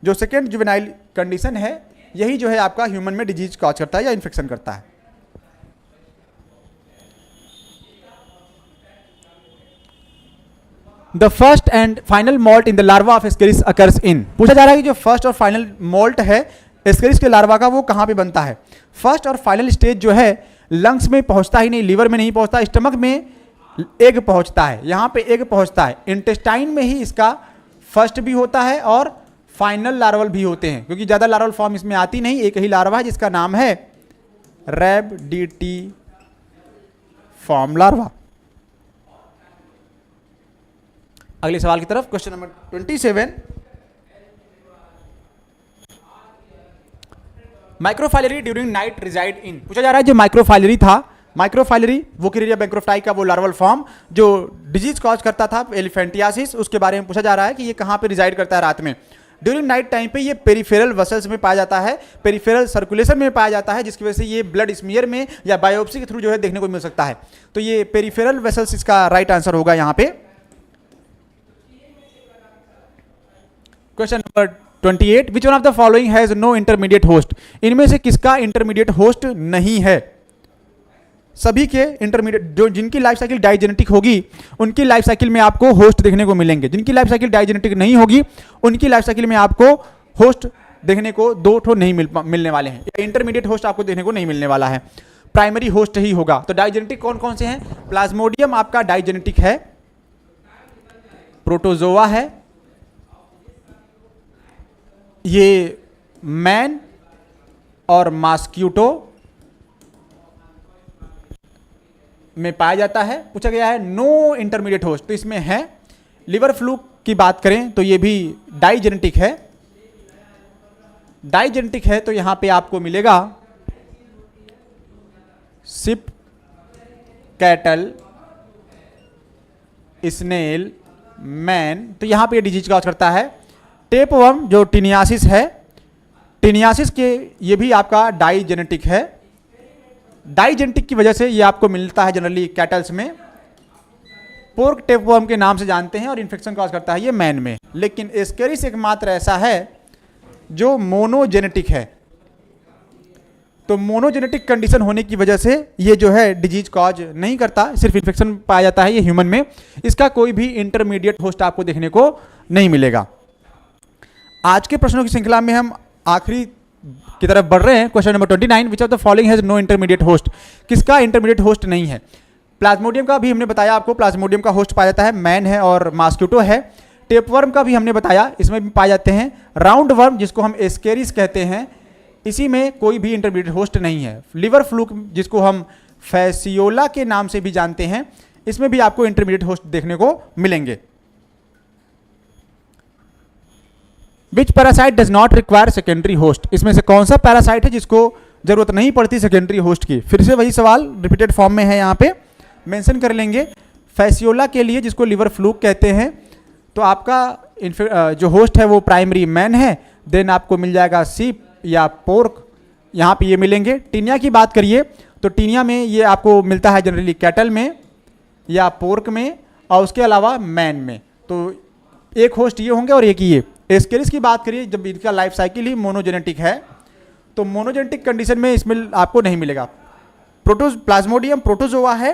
जो सेकेंड जुवेनाइल कंडीशन है यही जो है आपका ह्यूमन में डिजीज कॉज करता है या इन्फेक्शन करता है। The first and final malt in the larva of Ascaris occurs in. पूछा जा रहा है कि जो फर्स्ट और फाइनल मॉल्ट है एस्केरिस के लार्वा का वो कहाँ पे बनता है। फर्स्ट और फाइनल स्टेज जो है लंग्स में पहुंचता ही नहीं, लीवर में नहीं पहुंचता, स्टमक में एग पहुंचता है, यहाँ पे एग पहुंचता है। इंटेस्टाइन में ही इसका फर्स्ट भी होता है और फाइनल लार्वल भी होते हैं, क्योंकि ज़्यादा लार्वल फॉर्म इसमें आती नहीं, एक ही लार्वा है जिसका नाम है रेप्टिटिफॉर्म लार्वा। अगले सवाल की तरफ, question number 27, microfilariae during night reside in. पूछा जा रहा है जो माइक्रोफाइलरी था, माइक्रोफाइलरी वुकेरेरिया बैंक्रोफ्टाई का वो लार्वल फॉर्म जो डिजीज कॉज करता था एलिफेंटियासिस, उसके बारे में पूछा जा रहा है कि ये कहाँ पे रिजाइड करता है रात में। ड्यूरिंग नाइट टाइम पे ये पेरिफेरल वसल्स में पाया जाता है, पेरिफेरल सर्कुलेशन में पाया जाता है, जिसकी वजह से ये ब्लड स्मीयर में या बायोप्सी के थ्रू जो है देखने को मिल सकता है। तो ये पेरिफेरल वेसल्स इसका राइट आंसर होगा यहाँ पे। Question number 28, which one of the following has no intermediate host. इनमें से किसका इंटरमीडिएट होस्ट नहीं है? सभी के इंटरमीडिएट, जो जिनकी लाइफ साइकिल डाइजेनेटिक होगी उनकी लाइफ साइकिल में आपको होस्ट देखने को मिलेंगे। जिनकी लाइफ साइकिल डाइजेनेटिक नहीं होगी उनकी लाइफ साइकिल में आपको होस्ट देखने को दो ठो नहीं मिलने वाले हैं, इंटरमीडिएट होस्ट आपको देखने को नहीं मिलने वाला है, प्राइमरी होस्ट ही होगा। तो डाइजेनेटिक कौन कौन से हैं? प्लाज्मोडियम आपका डाइजेनेटिक है, प्रोटोजोआ है, ये मैन और मॉस्क्यूटो में पाया जाता है। पूछा गया है नो इंटरमीडिएट होस्ट, तो इसमें है। लिवर फ्लूक की बात करें तो ये भी डाइजेनेटिक है, डाइजेनेटिक है, तो यहां पे आपको मिलेगा सिप, कैटल, स्नेल, मैन। तो यहां पे डिजीज कॉज करता है टेपवर्म जो टिनियासिस है, टिनियासिस के ये भी आपका डाइजेनेटिक है। डाइजेनेटिक की वजह से ये आपको मिलता है जनरली कैटल्स में। पोर्क टेपवर्म के नाम से जानते हैं और इन्फेक्शन कॉज करता है ये मैन में। लेकिन एस्केरिस एकमात्र ऐसा है जो मोनोजेनेटिक है। तो मोनोजेनेटिक कंडीशन होने की वजह से ये जो है डिजीज कॉज नहीं करता, सिर्फ इन्फेक्शन पाया जाता है ये ह्यूमन में। इसका कोई भी इंटरमीडिएट होस्ट आपको देखने को नहीं मिलेगा। आज के प्रश्नों की श्रृंखला में हम आखिरी की तरफ बढ़ रहे हैं। Question number 29, which of the following has no intermediate host. किसका इंटरमीडिएट होस्ट नहीं है? प्लाज्मोडियम का भी हमने बताया आपको, प्लाज्मोडियम का होस्ट पाया जाता है, मैन है और मॉस्किटो है। टेपवर्म का भी हमने बताया, इसमें भी पाए जाते हैं। राउंड वर्म जिसको हम एस्केरिस कहते हैं, इसी में कोई भी इंटरमीडिएट होस्ट नहीं है। लिवर फ्लूक जिसको हम फैसियोला के नाम से भी जानते हैं, इसमें भी आपको इंटरमीडिएट होस्ट देखने को मिलेंगे। Which parasite does not require secondary host. इसमें से कौन सा पैरासाइट है जिसको जरूरत नहीं पड़ती सेकेंडरी होस्ट की? फिर से वही सवाल रिपीटेड फॉर्म में है, यहाँ पे मेंशन कर लेंगे। फैसियोला के लिए जिसको लिवर फ्लूक कहते हैं, तो आपका जो होस्ट है वो प्राइमरी मैन है, देन आपको मिल जाएगा सीप या पोर्क, यहाँ पे ये मिलेंगे। टीनिया की बात करिए तो टीनिया में ये आपको मिलता है जनरली कैटल में या पोर्क में, और उसके अलावा मैन में। तो एक होस्ट ये होंगे और एक ये। एस्केरिस की बात करिए, जब इनका लाइफ साइकिल ही मोनोजेनेटिक है, तो मोनोजेनेटिक कंडीशन में इसमें आपको नहीं मिलेगा। प्लाज्मोडियम प्रोटोजोआ है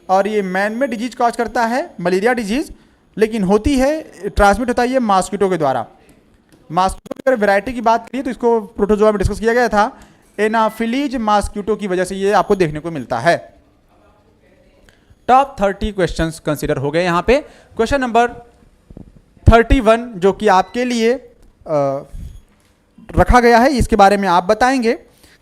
और ये मैन में डिजीज कॉज करता है, मलेरिया डिजीज, लेकिन होती है, ट्रांसमिट होता है ये मॉस्किटो के द्वारा। मॉस्किटो की अगर वैरायटी की बात करिए तो इसको प्रोटोजोआ में डिस्कस किया गया था। एनाफिलीज मॉस्किटो की वजह से ये आपको देखने को मिलता है। टॉप 30 क्वेश्चंस कंसीडर हो गए यहाँ पे। क्वेश्चन नंबर 31 जो कि आपके लिए रखा गया है, इसके बारे में आप बताएंगे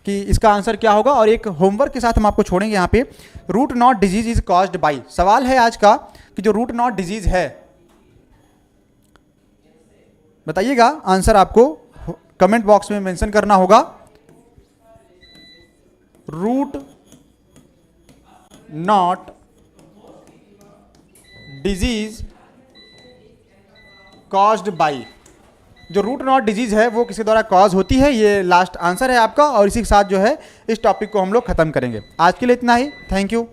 कि इसका आंसर क्या होगा। और एक होमवर्क के साथ हम आपको छोड़ेंगे यहाँ पे। Root knot disease is caused by. सवाल है आज का कि जो रूट नॉट डिजीज है, बताइएगा। आंसर आपको कमेंट बॉक्स में मेंशन करना होगा। Root knot disease caused by. जो रूट नॉट डिजीज है वो किसके द्वारा कॉज होती है, ये लास्ट आंसर है आपका। और इसी के साथ जो है इस टॉपिक को हम लोग खत्म करेंगे। आज के लिए इतना ही। Thank you.